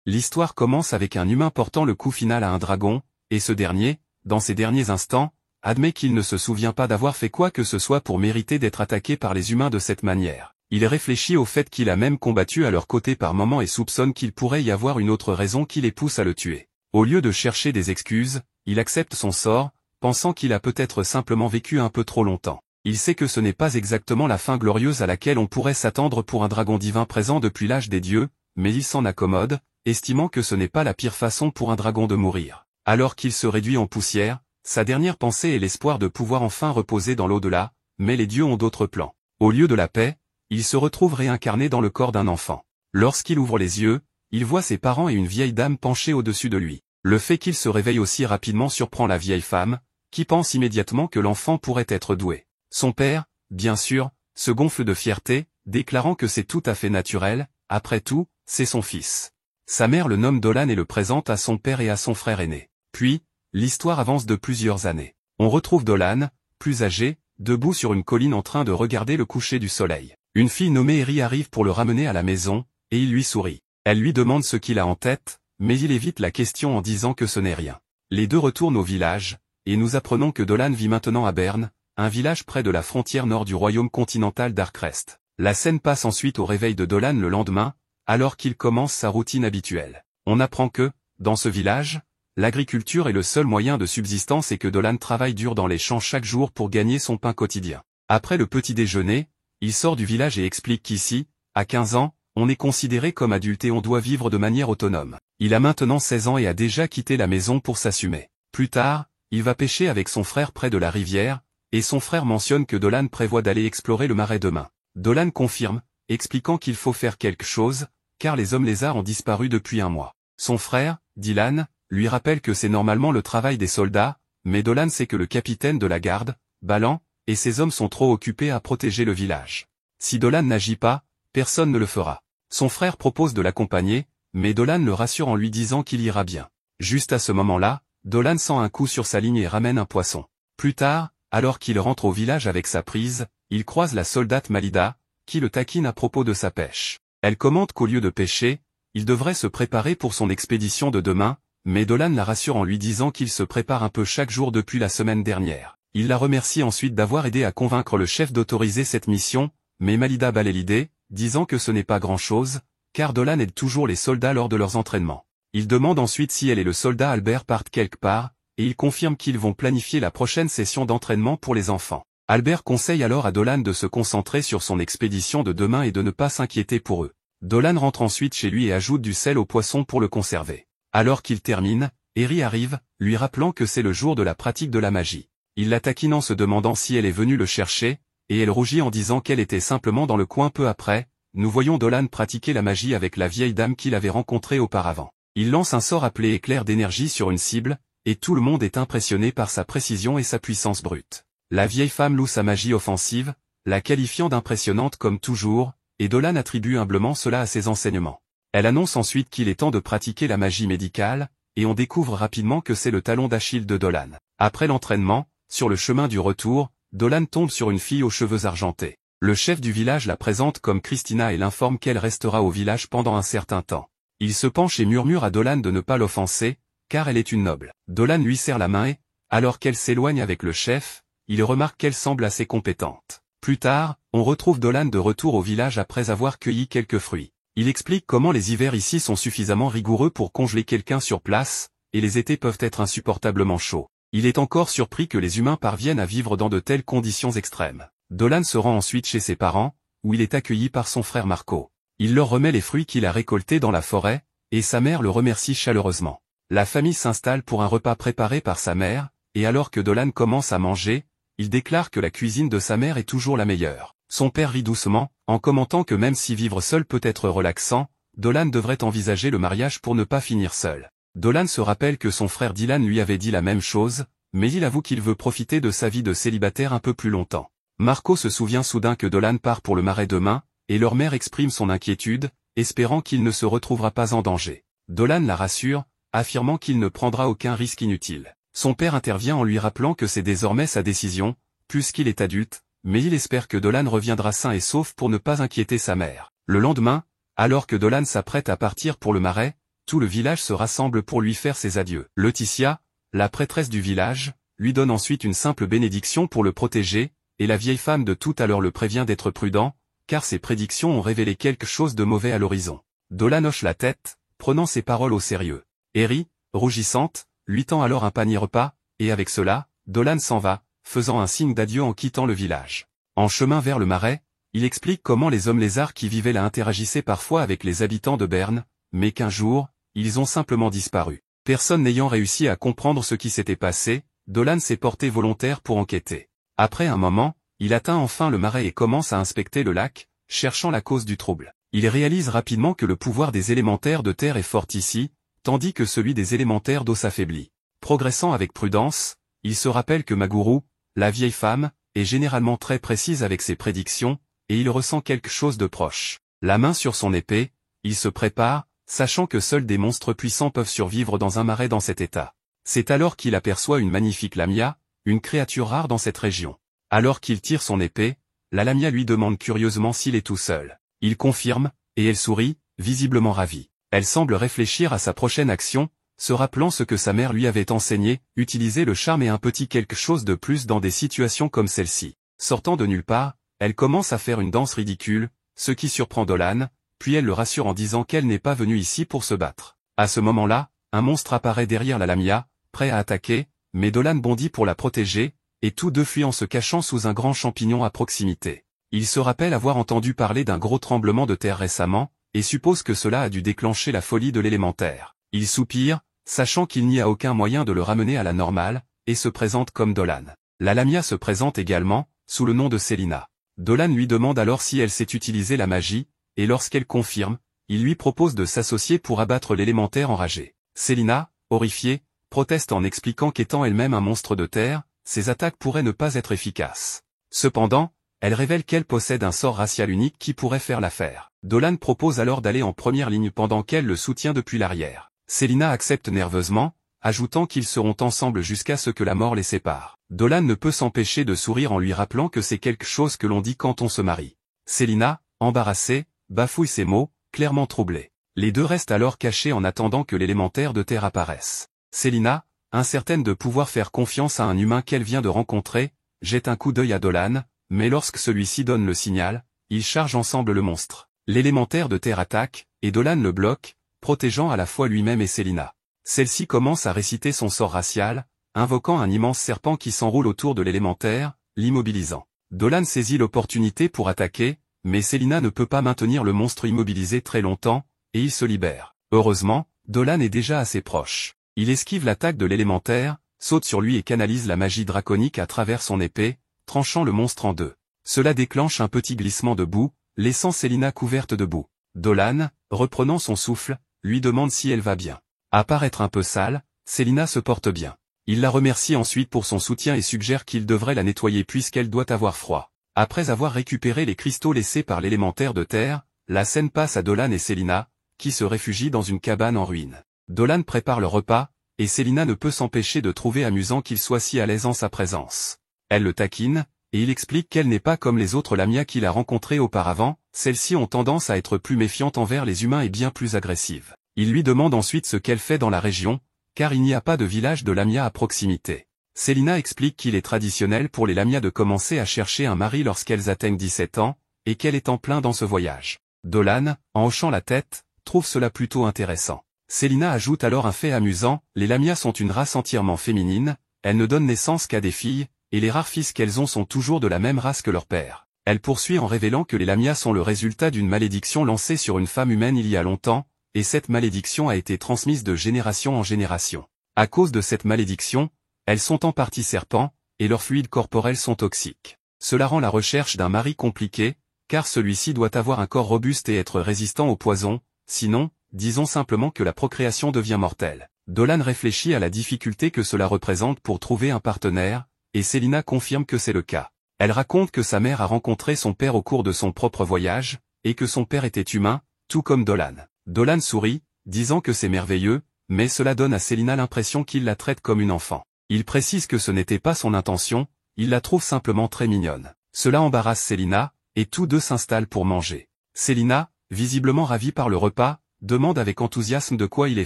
L'histoire commence avec un humain portant le coup final à un dragon, et ce dernier, dans ses derniers instants, admet qu'il ne se souvient pas d'avoir fait quoi que ce soit pour mériter d'être attaqué par les humains de cette manière. Il réfléchit au fait qu'il a même combattu à leur côté par moments et soupçonne qu'il pourrait y avoir une autre raison qui les pousse à le tuer. Au lieu de chercher des excuses, il accepte son sort, pensant qu'il a peut-être simplement vécu un peu trop longtemps. Il sait que ce n'est pas exactement la fin glorieuse à laquelle on pourrait s'attendre pour un dragon divin présent depuis l'âge des dieux, mais il s'en accommode, estimant que ce n'est pas la pire façon pour un dragon de mourir. Alors qu'il se réduit en poussière, sa dernière pensée est l'espoir de pouvoir enfin reposer dans l'au-delà, mais les dieux ont d'autres plans. Au lieu de la paix, il se retrouve réincarné dans le corps d'un enfant. Lorsqu'il ouvre les yeux, il voit ses parents et une vieille dame penchée au-dessus de lui. Le fait qu'il se réveille aussi rapidement surprend la vieille femme, qui pense immédiatement que l'enfant pourrait être doué. Son père, bien sûr, se gonfle de fierté, déclarant que c'est tout à fait naturel, après tout, c'est son fils. Sa mère le nomme Dolan et le présente à son père et à son frère aîné. Puis, l'histoire avance de plusieurs années. On retrouve Dolan, plus âgé, debout sur une colline en train de regarder le coucher du soleil. Une fille nommée Eri arrive pour le ramener à la maison, et il lui sourit. Elle lui demande ce qu'il a en tête, mais il évite la question en disant que ce n'est rien. Les deux retournent au village, et nous apprenons que Dolan vit maintenant à Berne, un village près de la frontière nord du royaume continental d'Arkrest. La scène passe ensuite au réveil de Dolan le lendemain, alors qu'il commence sa routine habituelle. On apprend que, dans ce village, l'agriculture est le seul moyen de subsistance et que Dolan travaille dur dans les champs chaque jour pour gagner son pain quotidien. Après le petit déjeuner, il sort du village et explique qu'ici, à 15 ans, on est considéré comme adulte et on doit vivre de manière autonome. Il a maintenant 16 ans et a déjà quitté la maison pour s'assumer. Plus tard, il va pêcher avec son frère près de la rivière, et son frère mentionne que Dolan prévoit d'aller explorer le marais demain. Dolan confirme, expliquant qu'il faut faire quelque chose, car les hommes lézards ont disparu depuis un mois. Son frère, Dylan, lui rappelle que c'est normalement le travail des soldats, mais Dolan sait que le capitaine de la garde, Balan, et ses hommes sont trop occupés à protéger le village. Si Dolan n'agit pas, personne ne le fera. Son frère propose de l'accompagner, mais Dolan le rassure en lui disant qu'il ira bien. Juste à ce moment-là, Dolan sent un coup sur sa ligne et ramène un poisson. Plus tard, alors qu'il rentre au village avec sa prise, il croise la soldate Malida, qui le taquine à propos de sa pêche. Elle commente qu'au lieu de pêcher, il devrait se préparer pour son expédition de demain, mais Dolan la rassure en lui disant qu'il se prépare un peu chaque jour depuis la semaine dernière. Il la remercie ensuite d'avoir aidé à convaincre le chef d'autoriser cette mission, mais Malida balaie l'idée, disant que ce n'est pas grand-chose, car Dolan aide toujours les soldats lors de leurs entraînements. Il demande ensuite si elle et le soldat Albert partent quelque part, et il confirme qu'ils vont planifier la prochaine session d'entraînement pour les enfants. Albert conseille alors à Dolan de se concentrer sur son expédition de demain et de ne pas s'inquiéter pour eux. Dolan rentre ensuite chez lui et ajoute du sel au poisson pour le conserver. Alors qu'il termine, Eri arrive, lui rappelant que c'est le jour de la pratique de la magie. Il la taquine en se demandant si elle est venue le chercher, et elle rougit en disant qu'elle était simplement dans le coin peu après. Nous voyons Dolan pratiquer la magie avec la vieille dame qu'il avait rencontrée auparavant. Il lance un sort appelé éclair d'énergie sur une cible, et tout le monde est impressionné par sa précision et sa puissance brute. La vieille femme loue sa magie offensive, la qualifiant d'impressionnante comme toujours, et Dolan attribue humblement cela à ses enseignements. Elle annonce ensuite qu'il est temps de pratiquer la magie médicale, et on découvre rapidement que c'est le talon d'Achille de Dolan. Après l'entraînement, sur le chemin du retour, Dolan tombe sur une fille aux cheveux argentés. Le chef du village la présente comme Christina et l'informe qu'elle restera au village pendant un certain temps. Il se penche et murmure à Dolan de ne pas l'offenser, car elle est une noble. Dolan lui serre la main et, alors qu'elle s'éloigne avec le chef, il remarque qu'elle semble assez compétente. Plus tard, on retrouve Dolan de retour au village après avoir cueilli quelques fruits. Il explique comment les hivers ici sont suffisamment rigoureux pour congeler quelqu'un sur place, et les étés peuvent être insupportablement chauds. Il est encore surpris que les humains parviennent à vivre dans de telles conditions extrêmes. Dolan se rend ensuite chez ses parents, où il est accueilli par son frère Marco. Il leur remet les fruits qu'il a récoltés dans la forêt, et sa mère le remercie chaleureusement. La famille s'installe pour un repas préparé par sa mère, et alors que Dolan commence à manger, il déclare que la cuisine de sa mère est toujours la meilleure. Son père rit doucement, en commentant que même si vivre seul peut être relaxant, Dolan devrait envisager le mariage pour ne pas finir seul. Dolan se rappelle que son frère Dylan lui avait dit la même chose, mais il avoue qu'il veut profiter de sa vie de célibataire un peu plus longtemps. Marco se souvient soudain que Dolan part pour le marais demain, et leur mère exprime son inquiétude, espérant qu'il ne se retrouvera pas en danger. Dolan la rassure, affirmant qu'il ne prendra aucun risque inutile. Son père intervient en lui rappelant que c'est désormais sa décision, puisqu'il est adulte, mais il espère que Dolan reviendra sain et sauf pour ne pas inquiéter sa mère. Le lendemain, alors que Dolan s'apprête à partir pour le marais, tout le village se rassemble pour lui faire ses adieux. Laetitia, la prêtresse du village, lui donne ensuite une simple bénédiction pour le protéger, et la vieille femme de tout à l'heure le prévient d'être prudent, car ses prédictions ont révélé quelque chose de mauvais à l'horizon. Dolan hoche la tête, prenant ses paroles au sérieux. Eri, rougissante, lui tend alors un panier repas, et avec cela, Dolan s'en va, faisant un signe d'adieu en quittant le village. En chemin vers le marais, il explique comment les hommes lézards qui vivaient là interagissaient parfois avec les habitants de Berne, mais qu'un jour, ils ont simplement disparu. Personne n'ayant réussi à comprendre ce qui s'était passé, Dolan s'est porté volontaire pour enquêter. Après un moment, il atteint enfin le marais et commence à inspecter le lac, cherchant la cause du trouble. Il réalise rapidement que le pouvoir des élémentaires de terre est fort ici, tandis que celui des élémentaires d'eau s'affaiblit. Progressant avec prudence, il se rappelle que Maguru, la vieille femme, est généralement très précise avec ses prédictions, et il ressent quelque chose de proche. La main sur son épée, il se prépare, sachant que seuls des monstres puissants peuvent survivre dans un marais dans cet état. C'est alors qu'il aperçoit une magnifique lamia, une créature rare dans cette région. Alors qu'il tire son épée, la lamia lui demande curieusement s'il est tout seul. Il confirme, et elle sourit, visiblement ravie. Elle semble réfléchir à sa prochaine action, se rappelant ce que sa mère lui avait enseigné, utiliser le charme et un petit quelque chose de plus dans des situations comme celle-ci. Sortant de nulle part, elle commence à faire une danse ridicule, ce qui surprend Dolan, puis elle le rassure en disant qu'elle n'est pas venue ici pour se battre. À ce moment-là, un monstre apparaît derrière la lamia, prêt à attaquer, mais Dolan bondit pour la protéger, et tous deux fuient en se cachant sous un grand champignon à proximité. Il se rappelle avoir entendu parler d'un gros tremblement de terre récemment, et suppose que cela a dû déclencher la folie de l'élémentaire. Il soupire, sachant qu'il n'y a aucun moyen de le ramener à la normale, et se présente comme Dolan. La lamia se présente également, sous le nom de Selina. Dolan lui demande alors si elle sait utiliser la magie, et lorsqu'elle confirme, il lui propose de s'associer pour abattre l'élémentaire enragé. Selina, horrifiée, proteste en expliquant qu'étant elle-même un monstre de terre, ses attaques pourraient ne pas être efficaces. Cependant, elle révèle qu'elle possède un sort racial unique qui pourrait faire l'affaire. Dolan propose alors d'aller en première ligne pendant qu'elle le soutient depuis l'arrière. Selina accepte nerveusement, ajoutant qu'ils seront ensemble jusqu'à ce que la mort les sépare. Dolan ne peut s'empêcher de sourire en lui rappelant que c'est quelque chose que l'on dit quand on se marie. Selina, embarrassée, bafouille ses mots, clairement troublée. Les deux restent alors cachés en attendant que l'élémentaire de terre apparaisse. Selina, incertaine de pouvoir faire confiance à un humain qu'elle vient de rencontrer, jette un coup d'œil à Dolan, mais lorsque celui-ci donne le signal, ils chargent ensemble le monstre. L'élémentaire de terre attaque, et Dolan le bloque, protégeant à la fois lui-même et Selina. Celle-ci commence à réciter son sort racial, invoquant un immense serpent qui s'enroule autour de l'élémentaire, l'immobilisant. Dolan saisit l'opportunité pour attaquer, mais Selina ne peut pas maintenir le monstre immobilisé très longtemps, et il se libère. Heureusement, Dolan est déjà assez proche. Il esquive l'attaque de l'élémentaire, saute sur lui et canalise la magie draconique à travers son épée, tranchant le monstre en deux. Cela déclenche un petit glissement de boue, laissant Selina couverte de boue. Dolan, reprenant son souffle, lui demande si elle va bien. À paraître un peu sale, Selina se porte bien. Il la remercie ensuite pour son soutien et suggère qu'il devrait la nettoyer puisqu'elle doit avoir froid. Après avoir récupéré les cristaux laissés par l'élémentaire de terre, la scène passe à Dolan et Selina, qui se réfugient dans une cabane en ruine. Dolan prépare le repas, et Selina ne peut s'empêcher de trouver amusant qu'il soit si à l'aise en sa présence. Elle le taquine, et il explique qu'elle n'est pas comme les autres lamias qu'il a rencontrées auparavant, celles-ci ont tendance à être plus méfiantes envers les humains et bien plus agressives. Il lui demande ensuite ce qu'elle fait dans la région, car il n'y a pas de village de lamias à proximité. Selina explique qu'il est traditionnel pour les lamias de commencer à chercher un mari lorsqu'elles atteignent 17 ans, et qu'elle est en plein dans ce voyage. Dolan, en hochant la tête, trouve cela plutôt intéressant. Selina ajoute alors un fait amusant, les lamias sont une race entièrement féminine, elles ne donnent naissance qu'à des filles, et les rares fils qu'elles ont sont toujours de la même race que leur père. Elle poursuit en révélant que les lamias sont le résultat d'une malédiction lancée sur une femme humaine il y a longtemps, et cette malédiction a été transmise de génération en génération. À cause de cette malédiction, elles sont en partie serpents, et leurs fluides corporels sont toxiques. Cela rend la recherche d'un mari compliquée, car celui-ci doit avoir un corps robuste et être résistant au poison, sinon, disons simplement que la procréation devient mortelle. Dolan réfléchit à la difficulté que cela représente pour trouver un partenaire, et Selina confirme que c'est le cas. Elle raconte que sa mère a rencontré son père au cours de son propre voyage, et que son père était humain, tout comme Dolan. Dolan sourit, disant que c'est merveilleux, mais cela donne à Selina l'impression qu'il la traite comme une enfant. Il précise que ce n'était pas son intention, il la trouve simplement très mignonne. Cela embarrasse Selina, et tous deux s'installent pour manger. Selina, visiblement ravie par le repas, demande avec enthousiasme de quoi il est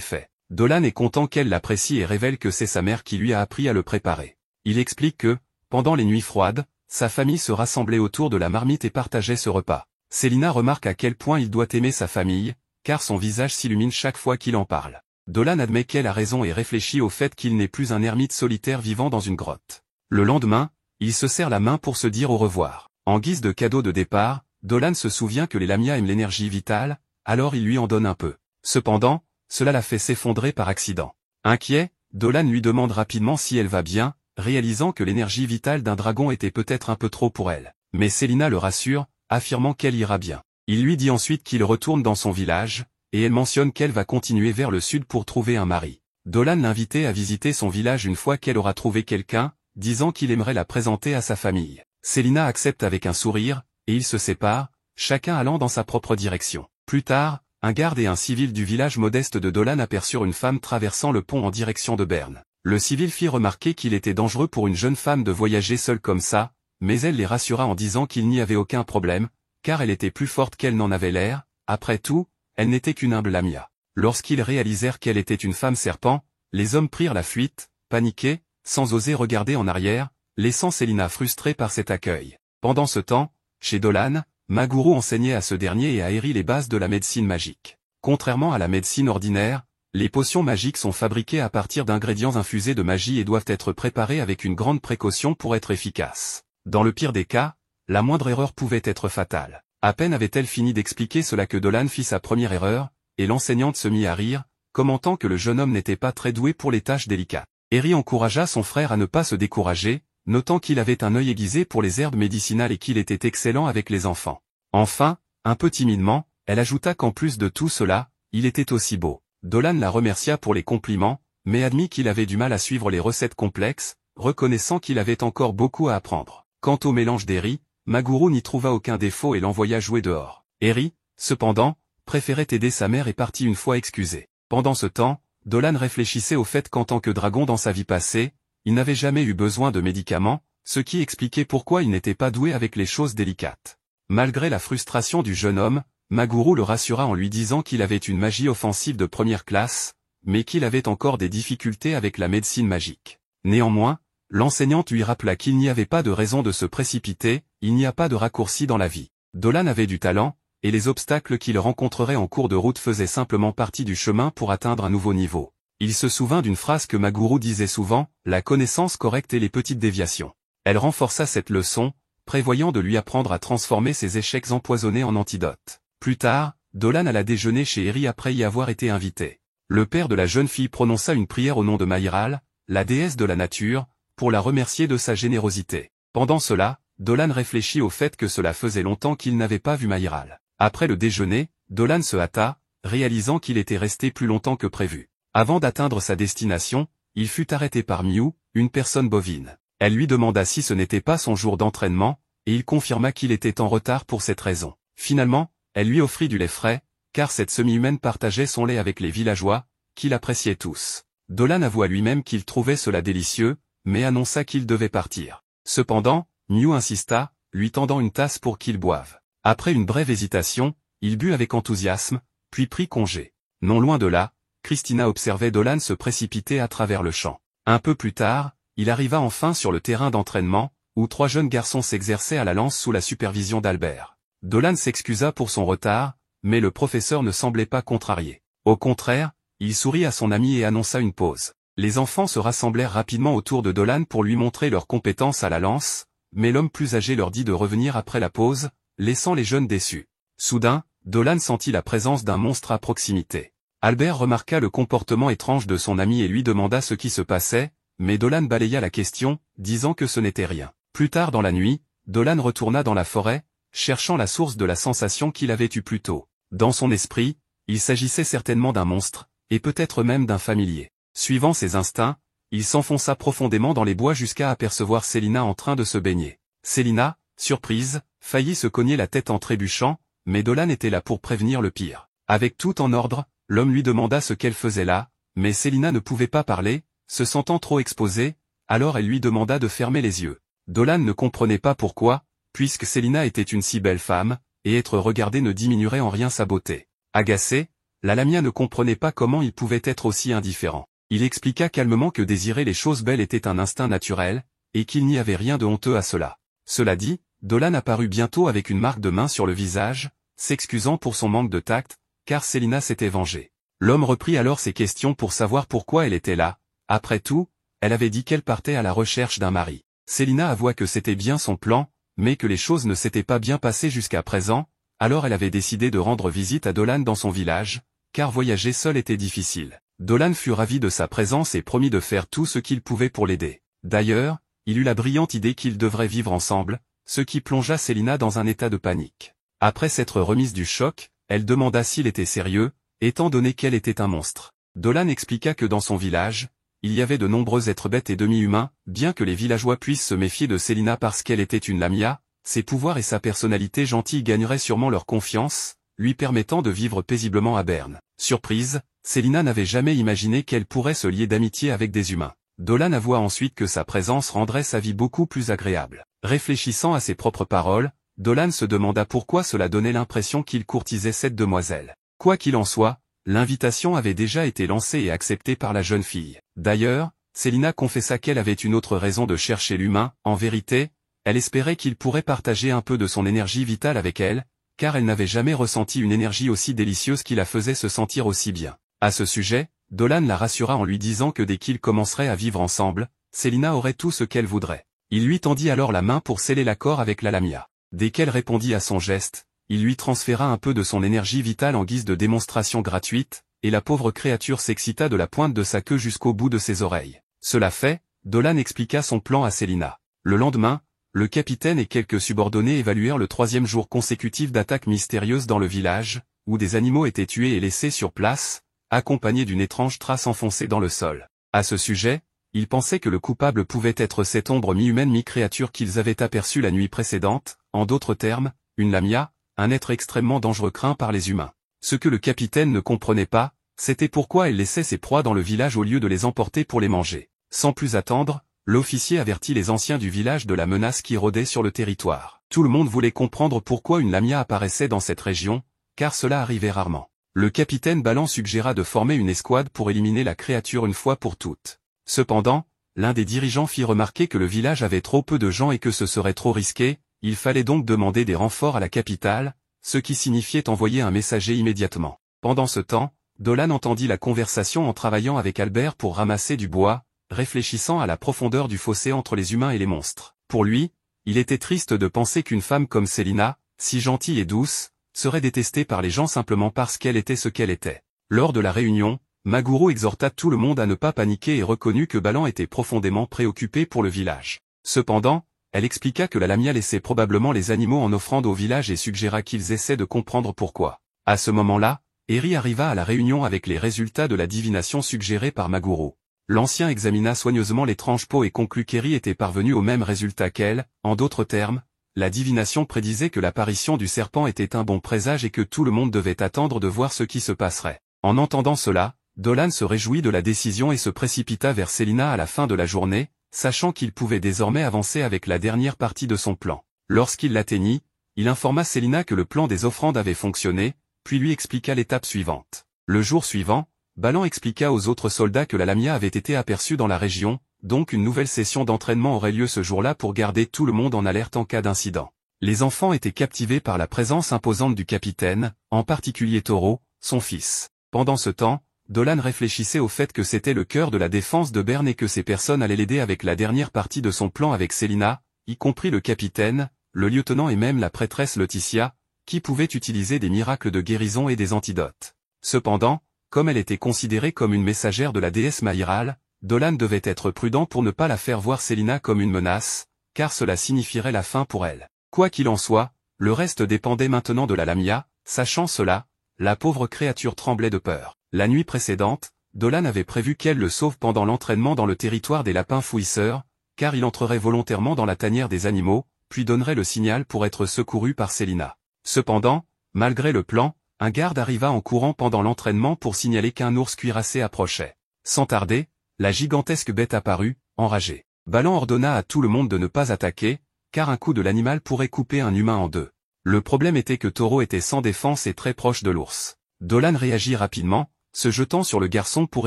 fait. Dolan est content qu'elle l'apprécie et révèle que c'est sa mère qui lui a appris à le préparer. Il explique que, pendant les nuits froides, sa famille se rassemblait autour de la marmite et partageait ce repas. Célina remarque à quel point il doit aimer sa famille, car son visage s'illumine chaque fois qu'il en parle. Dolan admet qu'elle a raison et réfléchit au fait qu'il n'est plus un ermite solitaire vivant dans une grotte. Le lendemain, il se serre la main pour se dire au revoir. En guise de cadeau de départ, Dolan se souvient que les Lamia aiment l'énergie vitale, alors il lui en donne un peu. Cependant, cela la fait s'effondrer par accident. Inquiet, Dolan lui demande rapidement si elle va bien, réalisant que l'énergie vitale d'un dragon était peut-être un peu trop pour elle. Mais Célina le rassure, affirmant qu'elle ira bien. Il lui dit ensuite qu'il retourne dans son village, et elle mentionne qu'elle va continuer vers le sud pour trouver un mari. Dolan l'invitait à visiter son village une fois qu'elle aura trouvé quelqu'un, disant qu'il aimerait la présenter à sa famille. Célina accepte avec un sourire, et ils se séparent, chacun allant dans sa propre direction. Plus tard, un garde et un civil du village modeste de Dolan aperçurent une femme traversant le pont en direction de Berne. Le civil fit remarquer qu'il était dangereux pour une jeune femme de voyager seule comme ça, mais elle les rassura en disant qu'il n'y avait aucun problème, car elle était plus forte qu'elle n'en avait l'air. Après tout, elle n'était qu'une humble Lamia. Lorsqu'ils réalisèrent qu'elle était une femme serpent, les hommes prirent la fuite, paniqués, sans oser regarder en arrière, laissant Célina frustrée par cet accueil. Pendant ce temps, chez Dolan, Maguro enseignait à ce dernier et à Eri les bases de la médecine magique. Contrairement à la médecine ordinaire, les potions magiques sont fabriquées à partir d'ingrédients infusés de magie et doivent être préparées avec une grande précaution pour être efficaces. Dans le pire des cas, la moindre erreur pouvait être fatale. À peine avait-elle fini d'expliquer cela que Dolan fit sa première erreur, et l'enseignante se mit à rire, commentant que le jeune homme n'était pas très doué pour les tâches délicates. Eri encouragea son frère à ne pas se décourager, notant qu'il avait un œil aiguisé pour les herbes médicinales et qu'il était excellent avec les enfants. Enfin, un peu timidement, elle ajouta qu'en plus de tout cela, il était aussi beau. Dolan la remercia pour les compliments, mais admit qu'il avait du mal à suivre les recettes complexes, reconnaissant qu'il avait encore beaucoup à apprendre. Quant au mélange d'Eri, Maguro n'y trouva aucun défaut et l'envoya jouer dehors. Eri, cependant, préférait aider sa mère et partit une fois excusée. Pendant ce temps, Dolan réfléchissait au fait qu'en tant que dragon dans sa vie passée, il n'avait jamais eu besoin de médicaments, ce qui expliquait pourquoi il n'était pas doué avec les choses délicates. Malgré la frustration du jeune homme, Maguro le rassura en lui disant qu'il avait une magie offensive de première classe, mais qu'il avait encore des difficultés avec la médecine magique. Néanmoins, l'enseignante lui rappela qu'il n'y avait pas de raison de se précipiter, il n'y a pas de raccourci dans la vie. Dolan avait du talent, et les obstacles qu'il rencontrerait en cours de route faisaient simplement partie du chemin pour atteindre un nouveau niveau. Il se souvint d'une phrase que Maguro disait souvent, la connaissance correcte et les petites déviations. Elle renforça cette leçon, prévoyant de lui apprendre à transformer ses échecs empoisonnés en antidotes. Plus tard, Dolan alla déjeuner chez Eri après y avoir été invité. Le père de la jeune fille prononça une prière au nom de Maïral, la déesse de la nature, pour la remercier de sa générosité. Pendant cela, Dolan réfléchit au fait que cela faisait longtemps qu'il n'avait pas vu Maïral. Après le déjeuner, Dolan se hâta, réalisant qu'il était resté plus longtemps que prévu. Avant d'atteindre sa destination, il fut arrêté par Miu, une personne bovine. Elle lui demanda si ce n'était pas son jour d'entraînement, et il confirma qu'il était en retard pour cette raison. Finalement, elle lui offrit du lait frais, car cette semi-humaine partageait son lait avec les villageois, qui l'appréciaient tous. Dolan avoua lui-même qu'il trouvait cela délicieux, mais annonça qu'il devait partir. Cependant, Miu insista, lui tendant une tasse pour qu'il boive. Après une brève hésitation, il but avec enthousiasme, puis prit congé. Non loin de là, Christina observait Dolan se précipiter à travers le champ. Un peu plus tard, il arriva enfin sur le terrain d'entraînement, où 3 jeunes garçons s'exerçaient à la lance sous la supervision d'Albert. Dolan s'excusa pour son retard, mais le professeur ne semblait pas contrarié. Au contraire, il sourit à son ami et annonça une pause. Les enfants se rassemblèrent rapidement autour de Dolan pour lui montrer leurs compétences à la lance, mais l'homme plus âgé leur dit de revenir après la pause, laissant les jeunes déçus. Soudain, Dolan sentit la présence d'un monstre à proximité. Albert remarqua le comportement étrange de son ami et lui demanda ce qui se passait, mais Dolan balaya la question, disant que ce n'était rien. Plus tard dans la nuit, Dolan retourna dans la forêt, cherchant la source de la sensation qu'il avait eue plus tôt. Dans son esprit, il s'agissait certainement d'un monstre, et peut-être même d'un familier. Suivant ses instincts, il s'enfonça profondément dans les bois jusqu'à apercevoir Célina en train de se baigner. Célina, surprise, faillit se cogner la tête en trébuchant, mais Dolan était là pour prévenir le pire. Avec tout en ordre, l'homme lui demanda ce qu'elle faisait là, mais Célina ne pouvait pas parler, se sentant trop exposée, alors elle lui demanda de fermer les yeux. Dolan ne comprenait pas pourquoi, puisque Célina était une si belle femme, et être regardée ne diminuerait en rien sa beauté. Agacé, la Lamia ne comprenait pas comment il pouvait être aussi indifférent. Il expliqua calmement que désirer les choses belles était un instinct naturel, et qu'il n'y avait rien de honteux à cela. Cela dit, Dolan apparut bientôt avec une marque de main sur le visage, s'excusant pour son manque de tact, car Célina s'était vengée. L'homme reprit alors ses questions pour savoir pourquoi elle était là. Après tout, elle avait dit qu'elle partait à la recherche d'un mari. Célina avoua que c'était bien son plan, mais que les choses ne s'étaient pas bien passées jusqu'à présent, alors elle avait décidé de rendre visite à Dolan dans son village, car voyager seul était difficile. Dolan fut ravi de sa présence et promit de faire tout ce qu'il pouvait pour l'aider. D'ailleurs, il eut la brillante idée qu'ils devraient vivre ensemble, ce qui plongea Célina dans un état de panique. Après s'être remise du choc, elle demanda s'il était sérieux, étant donné qu'elle était un monstre. Dolan expliqua que dans son village, il y avait de nombreux êtres bêtes et demi-humains, bien que les villageois puissent se méfier de Célina parce qu'elle était une Lamia, ses pouvoirs et sa personnalité gentille gagneraient sûrement leur confiance, lui permettant de vivre paisiblement à Berne. Surprise, Célina n'avait jamais imaginé qu'elle pourrait se lier d'amitié avec des humains. Dolan avoua ensuite que sa présence rendrait sa vie beaucoup plus agréable. Réfléchissant à ses propres paroles, Dolan se demanda pourquoi cela donnait l'impression qu'il courtisait cette demoiselle. Quoi qu'il en soit, l'invitation avait déjà été lancée et acceptée par la jeune fille. D'ailleurs, Célina confessa qu'elle avait une autre raison de chercher l'humain. En vérité, elle espérait qu'il pourrait partager un peu de son énergie vitale avec elle, car elle n'avait jamais ressenti une énergie aussi délicieuse qui la faisait se sentir aussi bien. À ce sujet, Dolan la rassura en lui disant que dès qu'ils commenceraient à vivre ensemble, Célina aurait tout ce qu'elle voudrait. Il lui tendit alors la main pour sceller l'accord avec la Lamia. Dès qu'elle répondit à son geste, il lui transféra un peu de son énergie vitale en guise de démonstration gratuite, et la pauvre créature s'excita de la pointe de sa queue jusqu'au bout de ses oreilles. Cela fait, Dolan expliqua son plan à Célina. Le lendemain, le capitaine et quelques subordonnés évaluèrent le 3e jour consécutif d'attaques mystérieuses dans le village, où des animaux étaient tués et laissés sur place, accompagnés d'une étrange trace enfoncée dans le sol. À ce sujet, ils pensaient que le coupable pouvait être cette ombre mi-humaine mi-créature qu'ils avaient aperçue la nuit précédente, en d'autres termes, une Lamia, un être extrêmement dangereux craint par les humains. Ce que le capitaine ne comprenait pas, c'était pourquoi elle laissait ses proies dans le village au lieu de les emporter pour les manger. Sans plus attendre, l'officier avertit les anciens du village de la menace qui rôdait sur le territoire. Tout le monde voulait comprendre pourquoi une Lamia apparaissait dans cette région, car cela arrivait rarement. Le capitaine Ballan suggéra de former une escouade pour éliminer la créature une fois pour toutes. Cependant, l'un des dirigeants fit remarquer que le village avait trop peu de gens et que ce serait trop risqué, il fallait donc demander des renforts à la capitale, ce qui signifiait envoyer un messager immédiatement. Pendant ce temps, Dolan entendit la conversation en travaillant avec Albert pour ramasser du bois, réfléchissant à la profondeur du fossé entre les humains et les monstres. Pour lui, il était triste de penser qu'une femme comme Célina, si gentille et douce, serait détestée par les gens simplement parce qu'elle était ce qu'elle était. Lors de la réunion, Maguro exhorta tout le monde à ne pas paniquer et reconnut que Ballan était profondément préoccupé pour le village. Cependant, elle expliqua que la Lamia laissait probablement les animaux en offrande au village et suggéra qu'ils essaient de comprendre pourquoi. À ce moment-là, Eri arriva à la réunion avec les résultats de la divination suggérée par Maguro. L'ancien examina soigneusement l'étrange peau et conclut qu'Eri était parvenu au même résultat qu'elle. En d'autres termes, la divination prédisait que l'apparition du serpent était un bon présage et que tout le monde devait attendre de voir ce qui se passerait. En entendant cela, Dolan se réjouit de la décision et se précipita vers Célina à la fin de la journée, sachant qu'il pouvait désormais avancer avec la dernière partie de son plan. Lorsqu'il l'atteignit, il informa Célina que le plan des offrandes avait fonctionné, puis lui expliqua l'étape suivante. Le jour suivant, Ballan expliqua aux autres soldats que la Lamia avait été aperçue dans la région, donc une nouvelle session d'entraînement aurait lieu ce jour-là pour garder tout le monde en alerte en cas d'incident. Les enfants étaient captivés par la présence imposante du capitaine, en particulier Toro, son fils. Pendant ce temps, Dolan réfléchissait au fait que c'était le cœur de la défense de Berne et que ces personnes allaient l'aider avec la dernière partie de son plan avec Célina, y compris le capitaine, le lieutenant et même la prêtresse Laetitia, qui pouvaient utiliser des miracles de guérison et des antidotes. Cependant, comme elle était considérée comme une messagère de la déesse Maïral, Dolan devait être prudent pour ne pas la faire voir Célina comme une menace, car cela signifierait la fin pour elle. Quoi qu'il en soit, le reste dépendait maintenant de la Lamia. Sachant cela, la pauvre créature tremblait de peur. La nuit précédente, Dolan avait prévu qu'elle le sauve pendant l'entraînement dans le territoire des lapins fouisseurs, car il entrerait volontairement dans la tanière des animaux, puis donnerait le signal pour être secouru par Célina. Cependant, malgré le plan, un garde arriva en courant pendant l'entraînement pour signaler qu'un ours cuirassé approchait. Sans tarder, la gigantesque bête apparut, enragée. Ballan ordonna à tout le monde de ne pas attaquer, car un coup de l'animal pourrait couper un humain en deux. Le problème était que Toro était sans défense et très proche de l'ours. Dolan réagit rapidement, se jetant sur le garçon pour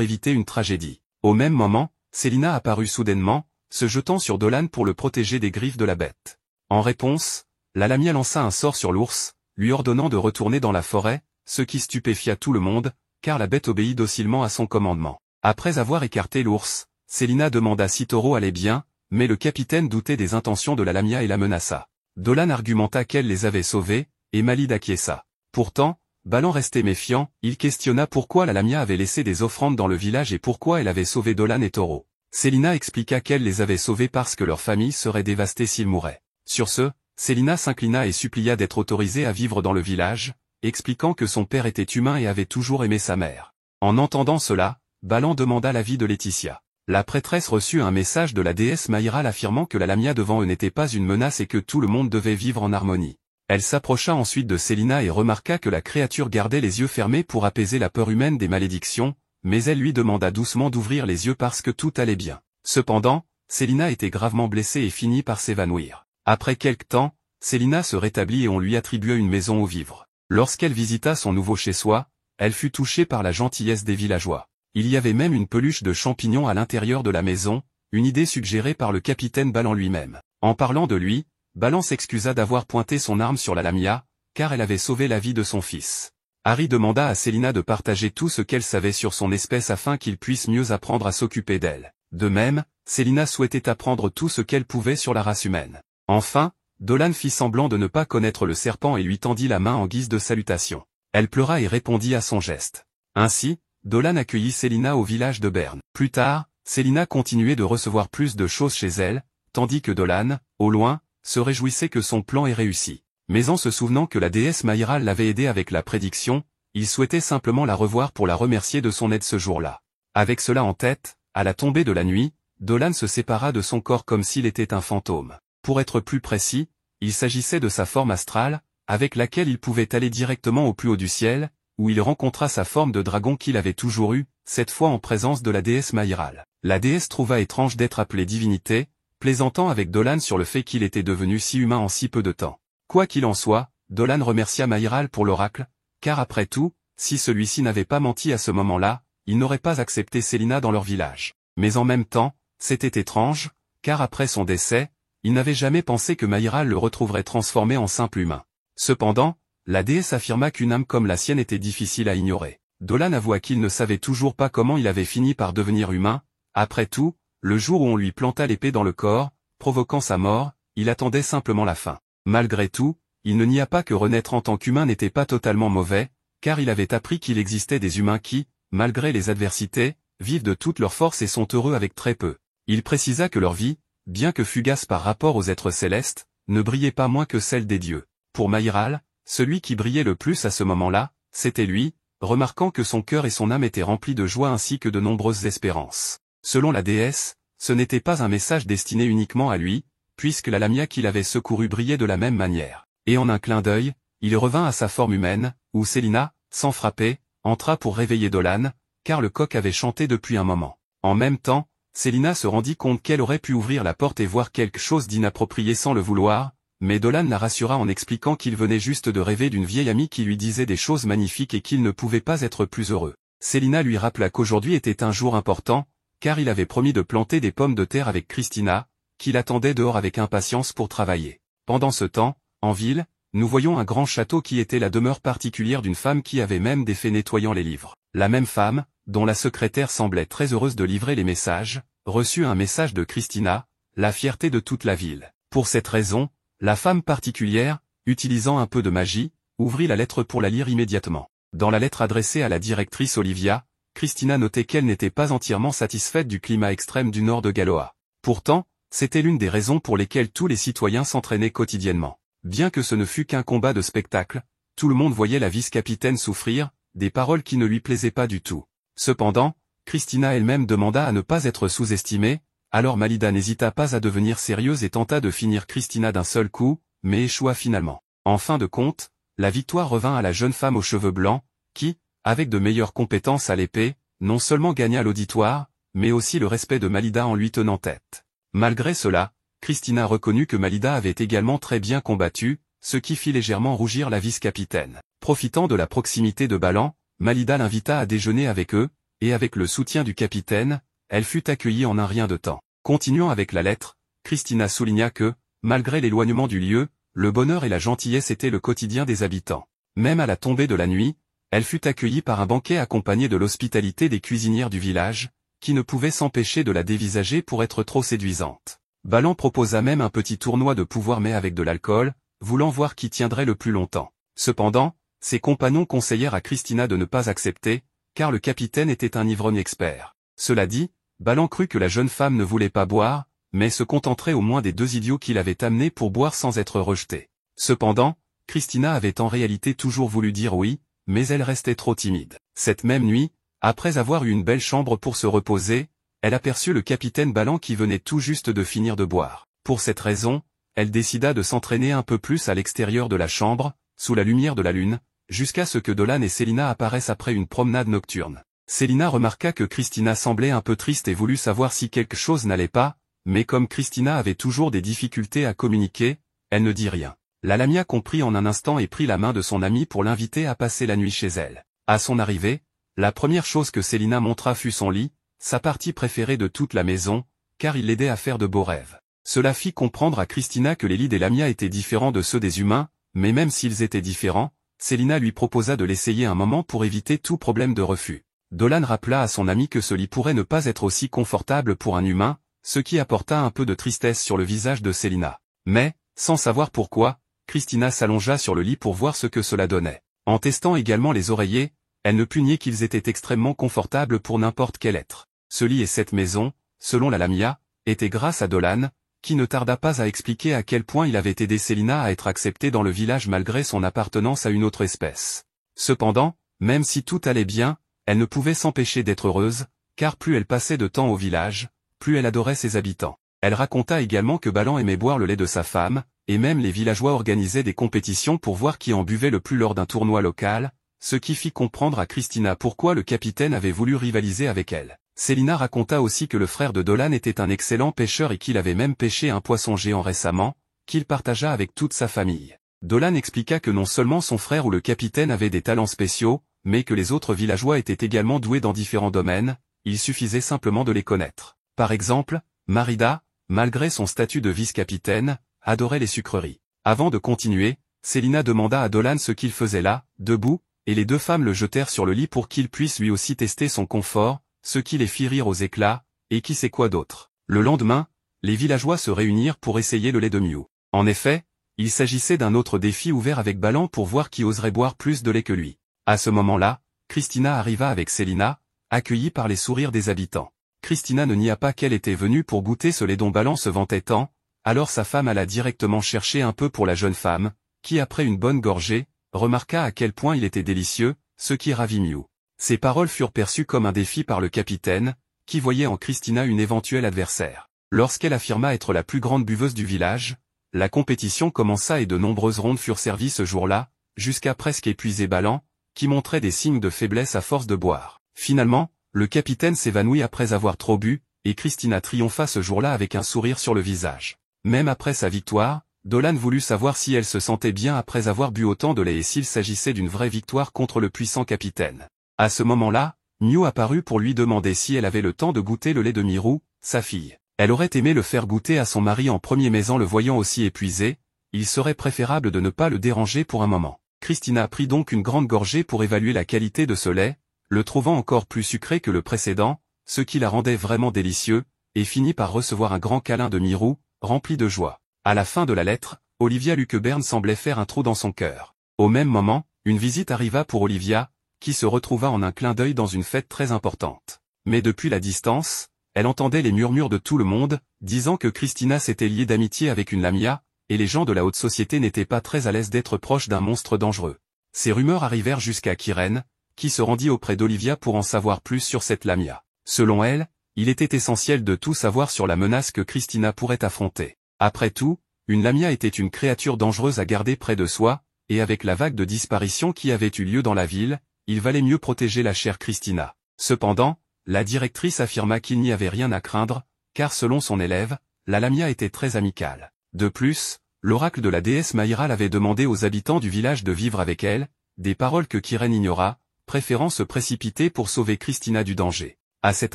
éviter une tragédie. Au même moment, Célina apparut soudainement, se jetant sur Dolan pour le protéger des griffes de la bête. En réponse, la Lamia lança un sort sur l'ours, lui ordonnant de retourner dans la forêt, ce qui stupéfia tout le monde, car la bête obéit docilement à son commandement. Après avoir écarté l'ours, Célina demanda si Toro allait bien, mais le capitaine doutait des intentions de la Lamia et la menaça. Dolan argumenta qu'elle les avait sauvés, et Malid acquiesça. Pourtant, Balan restait méfiant, il questionna pourquoi la Lamia avait laissé des offrandes dans le village et pourquoi elle avait sauvé Dolan et Toro. Célina expliqua qu'elle les avait sauvés parce que leur famille serait dévastée s'ils mouraient. Sur ce, Célina s'inclina et supplia d'être autorisée à vivre dans le village, expliquant que son père était humain et avait toujours aimé sa mère. En entendant cela, Balan demanda l'avis de Laetitia. La prêtresse reçut un message de la déesse Maïral affirmant que la Lamia devant eux n'était pas une menace et que tout le monde devait vivre en harmonie. Elle s'approcha ensuite de Célina et remarqua que la créature gardait les yeux fermés pour apaiser la peur humaine des malédictions, mais elle lui demanda doucement d'ouvrir les yeux parce que tout allait bien. Cependant, Célina était gravement blessée et finit par s'évanouir. Après quelque temps, Célina se rétablit et on lui attribua une maison où vivre. Lorsqu'elle visita son nouveau chez-soi, elle fut touchée par la gentillesse des villageois. Il y avait même une peluche de champignons à l'intérieur de la maison, une idée suggérée par le capitaine Balan lui-même. En parlant de lui, Balan s'excusa d'avoir pointé son arme sur la Lamia, car elle avait sauvé la vie de son fils. Harry demanda à Célina de partager tout ce qu'elle savait sur son espèce afin qu'il puisse mieux apprendre à s'occuper d'elle. De même, Célina souhaitait apprendre tout ce qu'elle pouvait sur la race humaine. Enfin, Dolan fit semblant de ne pas connaître le serpent et lui tendit la main en guise de salutation. Elle pleura et répondit à son geste. Ainsi, Dolan accueillit Célina au village de Berne. Plus tard, Célina continuait de recevoir plus de choses chez elle, tandis que Dolan, au loin, se réjouissait que son plan ait réussi. Mais en se souvenant que la déesse Maïral l'avait aidé avec la prédiction, il souhaitait simplement la revoir pour la remercier de son aide ce jour-là. Avec cela en tête, à la tombée de la nuit, Dolan se sépara de son corps comme s'il était un fantôme. Pour être plus précis, il s'agissait de sa forme astrale, avec laquelle il pouvait aller directement au plus haut du ciel, où il rencontra sa forme de dragon qu'il avait toujours eue, cette fois en présence de la déesse Maïral. La déesse trouva étrange d'être appelée divinité, plaisantant avec Dolan sur le fait qu'il était devenu si humain en si peu de temps. Quoi qu'il en soit, Dolan remercia Maïral pour l'oracle, car après tout, si celui-ci n'avait pas menti à ce moment-là, il n'aurait pas accepté Célina dans leur village. Mais en même temps, c'était étrange, car après son décès, il n'avait jamais pensé que Maïral le retrouverait transformé en simple humain. Cependant, la déesse affirma qu'une âme comme la sienne était difficile à ignorer. Dolan avoua qu'il ne savait toujours pas comment il avait fini par devenir humain. Après tout, le jour où on lui planta l'épée dans le corps, provoquant sa mort, il attendait simplement la fin. Malgré tout, il ne nia pas que renaître en tant qu'humain n'était pas totalement mauvais, car il avait appris qu'il existait des humains qui, malgré les adversités, vivent de toute leur force et sont heureux avec très peu. Il précisa que leur vie, bien que fugace par rapport aux êtres célestes, ne brillait pas moins que celle des dieux. Pour Maïral, celui qui brillait le plus à ce moment-là, c'était lui, remarquant que son cœur et son âme étaient remplis de joie ainsi que de nombreuses espérances. Selon la déesse, ce n'était pas un message destiné uniquement à lui, puisque la Lamia qu'il avait secourue brillait de la même manière. Et en un clin d'œil, il revint à sa forme humaine, où Célina, sans frapper, entra pour réveiller Dolan, car le coq avait chanté depuis un moment. En même temps, Célina se rendit compte qu'elle aurait pu ouvrir la porte et voir quelque chose d'inapproprié sans le vouloir, mais Dolan la rassura en expliquant qu'il venait juste de rêver d'une vieille amie qui lui disait des choses magnifiques et qu'il ne pouvait pas être plus heureux. Célina lui rappela qu'aujourd'hui était un jour important, car il avait promis de planter des pommes de terre avec Christina, qui l'attendait dehors avec impatience pour travailler. Pendant ce temps, en ville, nous voyons un grand château qui était la demeure particulière d'une femme qui avait même des fées nettoyant les livres. La même femme, dont la secrétaire semblait très heureuse de livrer les messages, reçut un message de Christina, la fierté de toute la ville. Pour cette raison, la femme particulière, utilisant un peu de magie, ouvrit la lettre pour la lire immédiatement. Dans la lettre adressée à la directrice Olivia, Christina notait qu'elle n'était pas entièrement satisfaite du climat extrême du nord de Galoa. Pourtant, c'était l'une des raisons pour lesquelles tous les citoyens s'entraînaient quotidiennement. Bien que ce ne fût qu'un combat de spectacle, tout le monde voyait la vice-capitaine souffrir, des paroles qui ne lui plaisaient pas du tout. Cependant, Christina elle-même demanda à ne pas être sous-estimée, alors Malida n'hésita pas à devenir sérieuse et tenta de finir Christina d'un seul coup, mais échoua finalement. En fin de compte, la victoire revint à la jeune femme aux cheveux blancs, qui, avec de meilleures compétences à l'épée, non seulement gagna l'auditoire, mais aussi le respect de Malida en lui tenant tête. Malgré cela, Christina reconnut que Malida avait également très bien combattu, ce qui fit légèrement rougir la vice-capitaine. Profitant de la proximité de Balan, Malida l'invita à déjeuner avec eux, et avec le soutien du capitaine, elle fut accueillie en un rien de temps. Continuant avec la lettre, Christina souligna que, malgré l'éloignement du lieu, le bonheur et la gentillesse étaient le quotidien des habitants. Même à la tombée de la nuit, elle fut accueillie par un banquet accompagné de l'hospitalité des cuisinières du village, qui ne pouvaient s'empêcher de la dévisager pour être trop séduisante. Balan proposa même un petit tournoi de pouvoir mais avec de l'alcool, voulant voir qui tiendrait le plus longtemps. Cependant, ses compagnons conseillèrent à Christina de ne pas accepter, car le capitaine était un ivrogne expert. Cela dit, Balan crut que la jeune femme ne voulait pas boire, mais se contenterait au moins des 2 idiots qui l'avaient amenée pour boire sans être rejetée. Cependant, Christina avait en réalité toujours voulu dire oui, mais elle restait trop timide. Cette même nuit, après avoir eu une belle chambre pour se reposer, elle aperçut le capitaine Balan qui venait tout juste de finir de boire. Pour cette raison, elle décida de s'entraîner un peu plus à l'extérieur de la chambre, sous la lumière de la lune, jusqu'à ce que Dolan et Célina apparaissent après une promenade nocturne. Célina remarqua que Christina semblait un peu triste et voulut savoir si quelque chose n'allait pas, mais comme Christina avait toujours des difficultés à communiquer, elle ne dit rien. La Lamia comprit en un instant et prit la main de son amie pour l'inviter à passer la nuit chez elle. À son arrivée, la première chose que Célina montra fut son lit, sa partie préférée de toute la maison, car il l'aidait à faire de beaux rêves. Cela fit comprendre à Christina que les lits des Lamia étaient différents de ceux des humains, mais même s'ils étaient différents, Célina lui proposa de l'essayer un moment pour éviter tout problème de refus. Dolan rappela à son ami que ce lit pourrait ne pas être aussi confortable pour un humain, ce qui apporta un peu de tristesse sur le visage de Célina. Mais, sans savoir pourquoi, Christina s'allongea sur le lit pour voir ce que cela donnait. En testant également les oreillers, elle ne put nier qu'ils étaient extrêmement confortables pour n'importe quel être. Ce lit et cette maison, selon la Lamia, étaient grâce à Dolan, qui ne tarda pas à expliquer à quel point il avait aidé Célina à être acceptée dans le village malgré son appartenance à une autre espèce. Cependant, même si tout allait bien, elle ne pouvait s'empêcher d'être heureuse, car plus elle passait de temps au village, plus elle adorait ses habitants. Elle raconta également que Balan aimait boire le lait de sa femme, et même les villageois organisaient des compétitions pour voir qui en buvait le plus lors d'un tournoi local, ce qui fit comprendre à Christina pourquoi le capitaine avait voulu rivaliser avec elle. Célina raconta aussi que le frère de Dolan était un excellent pêcheur et qu'il avait même pêché un poisson géant récemment, qu'il partagea avec toute sa famille. Dolan expliqua que non seulement son frère ou le capitaine avait des talents spéciaux, mais que les autres villageois étaient également doués dans différents domaines, il suffisait simplement de les connaître. Par exemple, Marida, malgré son statut de vice-capitaine, adorait les sucreries. Avant de continuer, Célina demanda à Dolan ce qu'il faisait là, debout, et les 2 femmes le jetèrent sur le lit pour qu'il puisse lui aussi tester son confort, ce qui les fit rire aux éclats, et qui sait quoi d'autre. Le lendemain, les villageois se réunirent pour essayer le lait de Mew. En effet, il s'agissait d'un autre défi ouvert avec Balan pour voir qui oserait boire plus de lait que lui. À ce moment-là, Christina arriva avec Célina, accueillie par les sourires des habitants. Christina ne nia pas qu'elle était venue pour goûter ce lait dont Balan se vantait tant, alors sa femme alla directement chercher un peu pour la jeune femme, qui après une bonne gorgée, remarqua à quel point il était délicieux, ce qui ravit Mew. Ces paroles furent perçues comme un défi par le capitaine, qui voyait en Christina une éventuelle adversaire. Lorsqu'elle affirma être la plus grande buveuse du village, la compétition commença et de nombreuses rondes furent servies ce jour-là, jusqu'à presque épuiser Balan, qui montrait des signes de faiblesse à force de boire. Finalement, le capitaine s'évanouit après avoir trop bu, et Christina triompha ce jour-là avec un sourire sur le visage. Même après sa victoire, Dolan voulut savoir si elle se sentait bien après avoir bu autant de lait et s'il s'agissait d'une vraie victoire contre le puissant capitaine. À ce moment-là, Mew apparut pour lui demander si elle avait le temps de goûter le lait de Miru, sa fille. Elle aurait aimé le faire goûter à son mari en premier mais en le voyant aussi épuisé, il serait préférable de ne pas le déranger pour un moment. Christina prit donc une grande gorgée pour évaluer la qualité de ce lait, le trouvant encore plus sucré que le précédent, ce qui la rendait vraiment délicieux, et finit par recevoir un grand câlin de Miru, rempli de joie. À la fin de la lettre, Olivia lut que Bern semblait faire un trou dans son cœur. Au même moment, une visite arriva pour Olivia, qui se retrouva en un clin d'œil dans une fête très importante. Mais depuis la distance, elle entendait les murmures de tout le monde, disant que Christina s'était liée d'amitié avec une Lamia, et les gens de la haute société n'étaient pas très à l'aise d'être proches d'un monstre dangereux. Ces rumeurs arrivèrent jusqu'à Kiren, qui se rendit auprès d'Olivia pour en savoir plus sur cette Lamia. Selon elle, il était essentiel de tout savoir sur la menace que Christina pourrait affronter. Après tout, une Lamia était une créature dangereuse à garder près de soi, et avec la vague de disparitions qui avait eu lieu dans la ville, il valait mieux protéger la chère Christina. Cependant, la directrice affirma qu'il n'y avait rien à craindre, car selon son élève, la Lamia était très amicale. De plus, l'oracle de la déesse Maïral avait demandé aux habitants du village de vivre avec elle, des paroles que Kiren ignora, préférant se précipiter pour sauver Christina du danger. À cet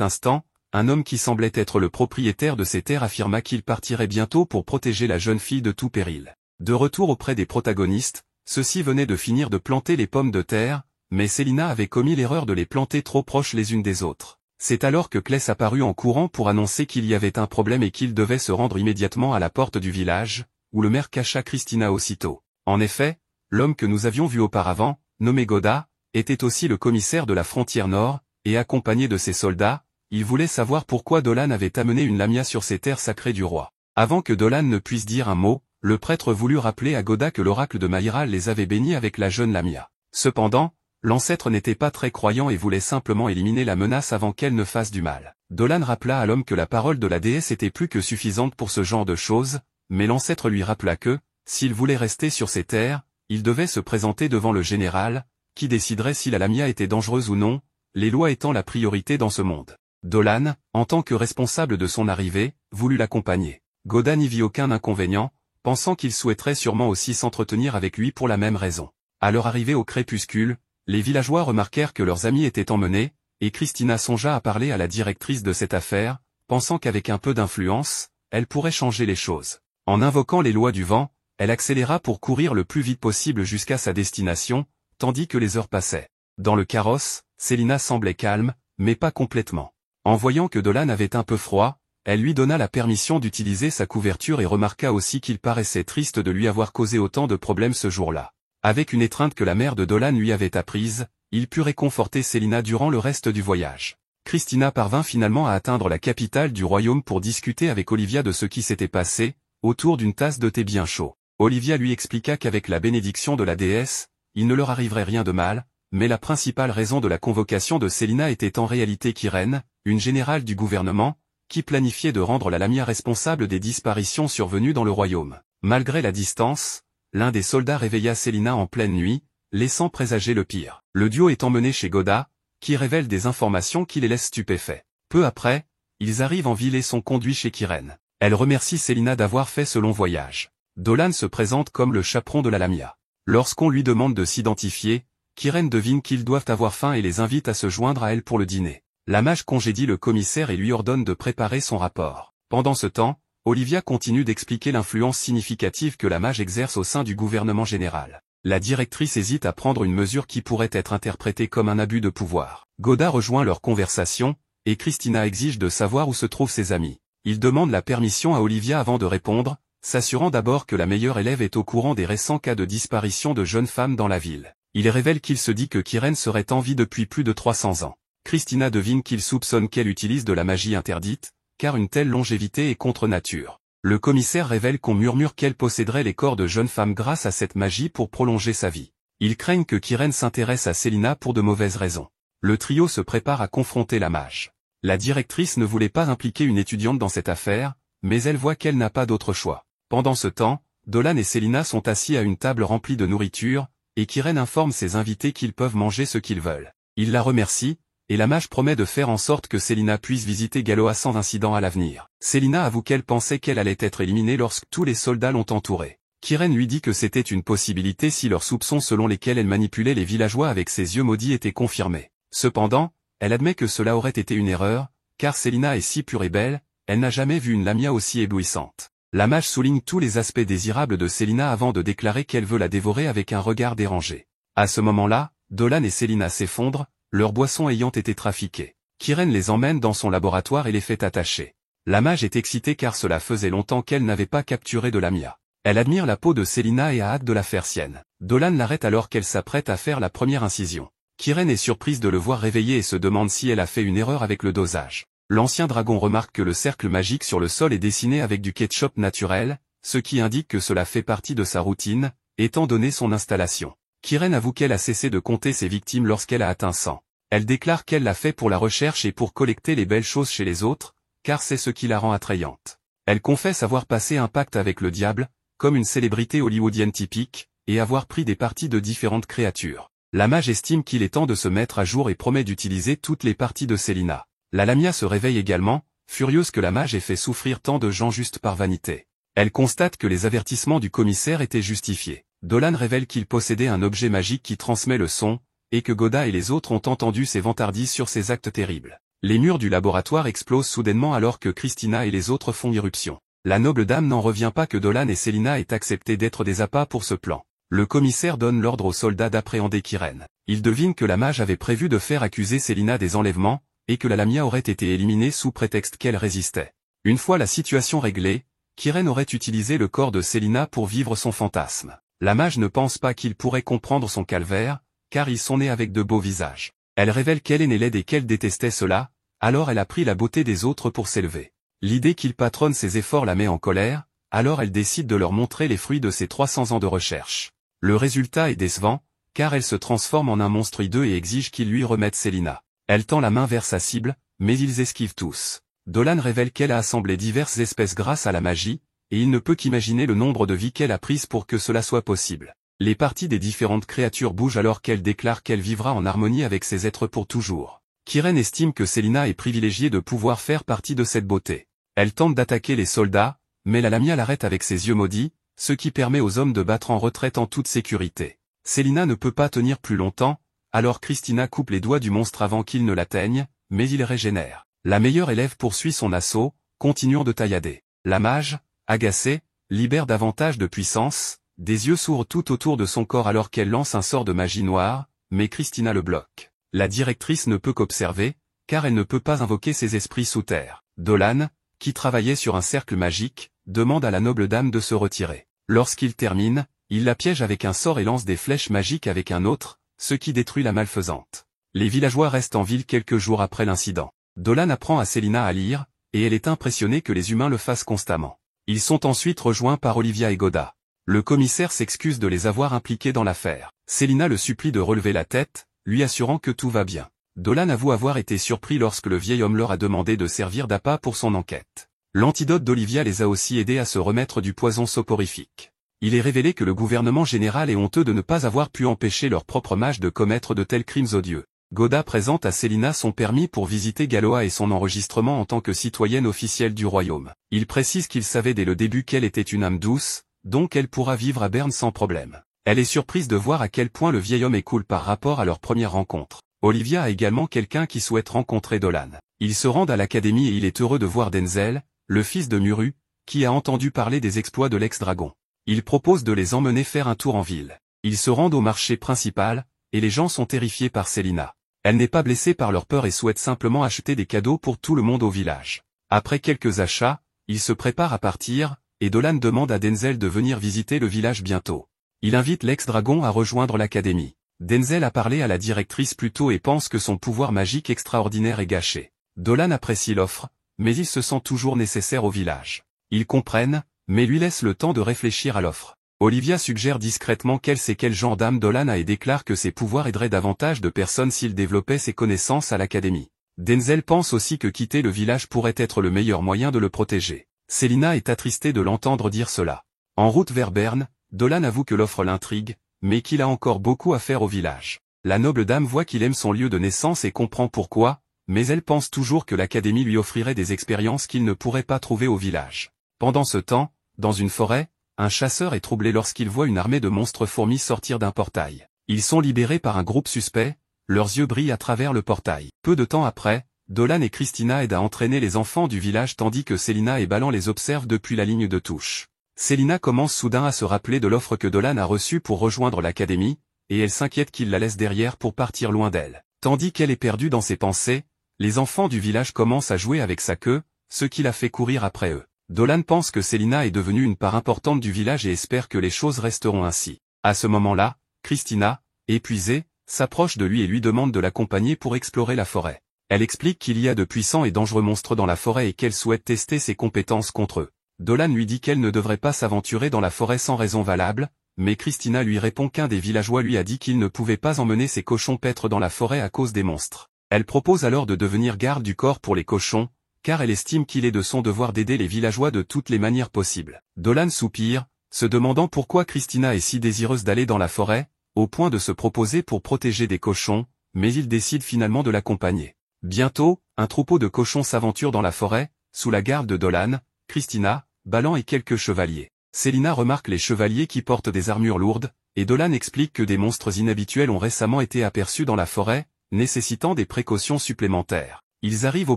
instant, un homme qui semblait être le propriétaire de ces terres affirma qu'il partirait bientôt pour protéger la jeune fille de tout péril. De retour auprès des protagonistes, ceux-ci venaient de finir de planter les pommes de terre, mais Célina avait commis l'erreur de les planter trop proches les unes des autres. C'est alors que Kless apparut en courant pour annoncer qu'il y avait un problème et qu'il devait se rendre immédiatement à la porte du village, où le maire cacha Christina aussitôt. En effet, l'homme que nous avions vu auparavant, nommé Goda, était aussi le commissaire de la frontière nord, et accompagné de ses soldats, il voulait savoir pourquoi Dolan avait amené une lamia sur ces terres sacrées du roi. Avant que Dolan ne puisse dire un mot, le prêtre voulut rappeler à Goda que l'oracle de Maïral les avait bénis avec la jeune lamia. Cependant, l'ancêtre n'était pas très croyant et voulait simplement éliminer la menace avant qu'elle ne fasse du mal. Dolan rappela à l'homme que la parole de la déesse était plus que suffisante pour ce genre de choses, mais l'ancêtre lui rappela que, s'il voulait rester sur ces terres, il devait se présenter devant le général, qui déciderait si la lamia était dangereuse ou non, les lois étant la priorité dans ce monde. Dolan, en tant que responsable de son arrivée, voulut l'accompagner. Goda n'y vit aucun inconvénient, pensant qu'il souhaiterait sûrement aussi s'entretenir avec lui pour la même raison. À leur arrivée au crépuscule, les villageois remarquèrent que leurs amis étaient emmenés, et Christina songea à parler à la directrice de cette affaire, pensant qu'avec un peu d'influence, elle pourrait changer les choses. En invoquant les lois du vent, elle accéléra pour courir le plus vite possible jusqu'à sa destination, tandis que les heures passaient. Dans le carrosse, Célina semblait calme, mais pas complètement. En voyant que Dolan avait un peu froid, elle lui donna la permission d'utiliser sa couverture et remarqua aussi qu'il paraissait triste de lui avoir causé autant de problèmes ce jour-là. Avec une étreinte que la mère de Dolan lui avait apprise, il put réconforter Célina durant le reste du voyage. Christina parvint finalement à atteindre la capitale du royaume pour discuter avec Olivia de ce qui s'était passé, autour d'une tasse de thé bien chaud. Olivia lui expliqua qu'avec la bénédiction de la déesse, il ne leur arriverait rien de mal, mais la principale raison de la convocation de Célina était en réalité Kyrène, une générale du gouvernement, qui planifiait de rendre la lamia responsable des disparitions survenues dans le royaume. Malgré la distance, l'un des soldats réveilla Célina en pleine nuit, laissant présager le pire. Le duo est emmené chez Goda, qui révèle des informations qui les laissent stupéfaits. Peu après, ils arrivent en ville et sont conduits chez Kyrène. Elle remercie Célina d'avoir fait ce long voyage. Dolan se présente comme le chaperon de la lamia. Lorsqu'on lui demande de s'identifier, Kyrène devine qu'ils doivent avoir faim et les invite à se joindre à elle pour le dîner. La mage congédie le commissaire et lui ordonne de préparer son rapport. Pendant ce temps, Olivia continue d'expliquer l'influence significative que la mage exerce au sein du gouvernement général. La directrice hésite à prendre une mesure qui pourrait être interprétée comme un abus de pouvoir. Goda rejoint leur conversation, et Christina exige de savoir où se trouvent ses amis. Il demande la permission à Olivia avant de répondre, s'assurant d'abord que la meilleure élève est au courant des récents cas de disparition de jeunes femmes dans la ville. Il révèle qu'il se dit que Kyrène serait en vie depuis plus de 300 ans. Christina devine qu'il soupçonne qu'elle utilise de la magie interdite, car une telle longévité est contre nature. Le commissaire révèle qu'on murmure qu'elle posséderait les corps de jeunes femmes grâce à cette magie pour prolonger sa vie. Ils craignent que Kyrène s'intéresse à Célina pour de mauvaises raisons. Le trio se prépare à confronter la mage. La directrice ne voulait pas impliquer une étudiante dans cette affaire, mais elle voit qu'elle n'a pas d'autre choix. Pendant ce temps, Dolan et Célina sont assis à une table remplie de nourriture, et Kyrène informe ses invités qu'ils peuvent manger ce qu'ils veulent. Il la remercie, et la mage promet de faire en sorte que Célina puisse visiter Galoa sans incident à l'avenir. Célina avoue qu'elle pensait qu'elle allait être éliminée lorsque tous les soldats l'ont entourée. Kyrène lui dit que c'était une possibilité si leurs soupçons selon lesquels elle manipulait les villageois avec ses yeux maudits étaient confirmés. Cependant, elle admet que cela aurait été une erreur, car Célina est si pure et belle, elle n'a jamais vu une lamia aussi éblouissante. La mage souligne tous les aspects désirables de Célina avant de déclarer qu'elle veut la dévorer avec un regard dérangé. À ce moment-là, Dolan et Célina s'effondrent, leurs boissons ayant été trafiquées. Kyrène les emmène dans son laboratoire et les fait attacher. La mage est excitée car cela faisait longtemps qu'elle n'avait pas capturé de lamia. Elle admire la peau de Célina et a hâte de la faire sienne. Dolan l'arrête alors qu'elle s'apprête à faire la première incision. Kyrène est surprise de le voir réveillé et se demande si elle a fait une erreur avec le dosage. L'ancien dragon remarque que le cercle magique sur le sol est dessiné avec du ketchup naturel, ce qui indique que cela fait partie de sa routine, étant donné son installation. Kyrène avoue qu'elle a cessé de compter ses victimes lorsqu'elle a atteint 100. Elle déclare qu'elle l'a fait pour la recherche et pour collecter les belles choses chez les autres, car c'est ce qui la rend attrayante. Elle confesse avoir passé un pacte avec le diable, comme une célébrité hollywoodienne typique, et avoir pris des parties de différentes créatures. La mage estime qu'il est temps de se mettre à jour et promet d'utiliser toutes les parties de Célina. La lamia se réveille également, furieuse que la mage ait fait souffrir tant de gens juste par vanité. Elle constate que les avertissements du commissaire étaient justifiés. Dolan révèle qu'il possédait un objet magique qui transmet le son, et que Goda et les autres ont entendu ses vantardises sur ses actes terribles. Les murs du laboratoire explosent soudainement alors que Christina et les autres font irruption. La noble dame n'en revient pas que Dolan et Selina aient accepté d'être des appâts pour ce plan. Le commissaire donne l'ordre aux soldats d'appréhender Kiren. Il devine que la mage avait prévu de faire accuser Selina des enlèvements, et que la Lamia aurait été éliminée sous prétexte qu'elle résistait. Une fois la situation réglée, Kiren aurait utilisé le corps de Selina pour vivre son fantasme. La mage ne pense pas qu'il pourrait comprendre son calvaire, car ils sont nés avec de beaux visages. Elle révèle qu'elle est née laide et qu'elle détestait cela, alors elle a pris la beauté des autres pour s'élever. L'idée qu'il patronne ses efforts la met en colère, alors elle décide de leur montrer les fruits de ses 300 ans de recherche. Le résultat est décevant, car elle se transforme en un monstre hideux et exige qu'ils lui remettent Selina. Elle tend la main vers sa cible, mais ils esquivent tous. Dolan révèle qu'elle a assemblé diverses espèces grâce à la magie, et il ne peut qu'imaginer le nombre de vies qu'elle a prises pour que cela soit possible. Les parties des différentes créatures bougent alors qu'elle déclare qu'elle vivra en harmonie avec ces êtres pour toujours. Kiren estime que Selina est privilégiée de pouvoir faire partie de cette beauté. Elle tente d'attaquer les soldats, mais la Lamia l'arrête avec ses yeux maudits, ce qui permet aux hommes de battre en retraite en toute sécurité. Selina ne peut pas tenir plus longtemps, alors Christina coupe les doigts du monstre avant qu'il ne l'atteigne, mais il régénère. La meilleure élève poursuit son assaut, continuant de taillader. La mage, agacée, libère davantage de puissance, des yeux s'ouvrent tout autour de son corps alors qu'elle lance un sort de magie noire, mais Christina le bloque. La directrice ne peut qu'observer, car elle ne peut pas invoquer ses esprits sous terre. Dolan, qui travaillait sur un cercle magique, demande à la noble dame de se retirer. Lorsqu'il termine, il la piège avec un sort et lance des flèches magiques avec un autre, ce qui détruit la malfaisante. Les villageois restent en ville quelques jours après l'incident. Dolan apprend à Selina à lire, et elle est impressionnée que les humains le fassent constamment. Ils sont ensuite rejoints par Olivia et Goda. Le commissaire s'excuse de les avoir impliqués dans l'affaire. Selina le supplie de relever la tête, lui assurant que tout va bien. Dolan avoue avoir été surpris lorsque le vieil homme leur a demandé de servir d'appât pour son enquête. L'antidote d'Olivia les a aussi aidés à se remettre du poison soporifique. Il est révélé que le gouvernement général est honteux de ne pas avoir pu empêcher leur propre mage de commettre de tels crimes odieux. Goda présente à Selina son permis pour visiter Galoa et son enregistrement en tant que citoyenne officielle du royaume. Il précise qu'il savait dès le début qu'elle était une âme douce, donc elle pourra vivre à Berne sans problème. Elle est surprise de voir à quel point le vieil homme est cool par rapport à leur première rencontre. Olivia a également quelqu'un qui souhaite rencontrer Dolan. Ils se rendent à l'académie et il est heureux de voir Denzel, le fils de Muru, qui a entendu parler des exploits de l'ex-dragon. Il propose de les emmener faire un tour en ville. Ils se rendent au marché principal, et les gens sont terrifiés par Selina. Elle n'est pas blessée par leur peur et souhaite simplement acheter des cadeaux pour tout le monde au village. Après quelques achats, ils se préparent à partir, et Dolan demande à Denzel de venir visiter le village bientôt. Il invite l'ex-dragon à rejoindre l'académie. Denzel a parlé à la directrice plus tôt et pense que son pouvoir magique extraordinaire est gâché. Dolan apprécie l'offre, mais il se sent toujours nécessaire au village. Ils comprennent, mais lui laissent le temps de réfléchir à l'offre. Olivia suggère discrètement qu'elle sait quel genre d'âme Dolan a et déclare que ses pouvoirs aideraient davantage de personnes s'il développait ses connaissances à l'académie. Denzel pense aussi que quitter le village pourrait être le meilleur moyen de le protéger. Selina est attristée de l'entendre dire cela. En route vers Berne, Dolan avoue que l'offre l'intrigue, mais qu'il a encore beaucoup à faire au village. La noble dame voit qu'il aime son lieu de naissance et comprend pourquoi, mais elle pense toujours que l'académie lui offrirait des expériences qu'il ne pourrait pas trouver au village. Pendant ce temps, dans une forêt, un chasseur est troublé lorsqu'il voit une armée de monstres fourmis sortir d'un portail. Ils sont libérés par un groupe suspect, leurs yeux brillent à travers le portail. Peu de temps après, Dolan et Christina aident à entraîner les enfants du village tandis que Selina et Balan les observent depuis la ligne de touche. Selina commence soudain à se rappeler de l'offre que Dolan a reçue pour rejoindre l'académie, et elle s'inquiète qu'il la laisse derrière pour partir loin d'elle. Tandis qu'elle est perdue dans ses pensées, les enfants du village commencent à jouer avec sa queue, ce qui la fait courir après eux. Dolan pense que Selina est devenue une part importante du village et espère que les choses resteront ainsi. À ce moment-là, Christina, épuisée, s'approche de lui et lui demande de l'accompagner pour explorer la forêt. Elle explique qu'il y a de puissants et dangereux monstres dans la forêt et qu'elle souhaite tester ses compétences contre eux. Dolan lui dit qu'elle ne devrait pas s'aventurer dans la forêt sans raison valable, mais Christina lui répond qu'un des villageois lui a dit qu'il ne pouvait pas emmener ses cochons paître dans la forêt à cause des monstres. Elle propose alors de devenir garde du corps pour les cochons, car elle estime qu'il est de son devoir d'aider les villageois de toutes les manières possibles. Dolan soupire, se demandant pourquoi Christina est si désireuse d'aller dans la forêt, au point de se proposer pour protéger des cochons, mais il décide finalement de l'accompagner. Bientôt, un troupeau de cochons s'aventure dans la forêt, sous la garde de Dolan, Christina, Balan et quelques chevaliers. Selina remarque les chevaliers qui portent des armures lourdes, et Dolan explique que des monstres inhabituels ont récemment été aperçus dans la forêt, nécessitant des précautions supplémentaires. Ils arrivent au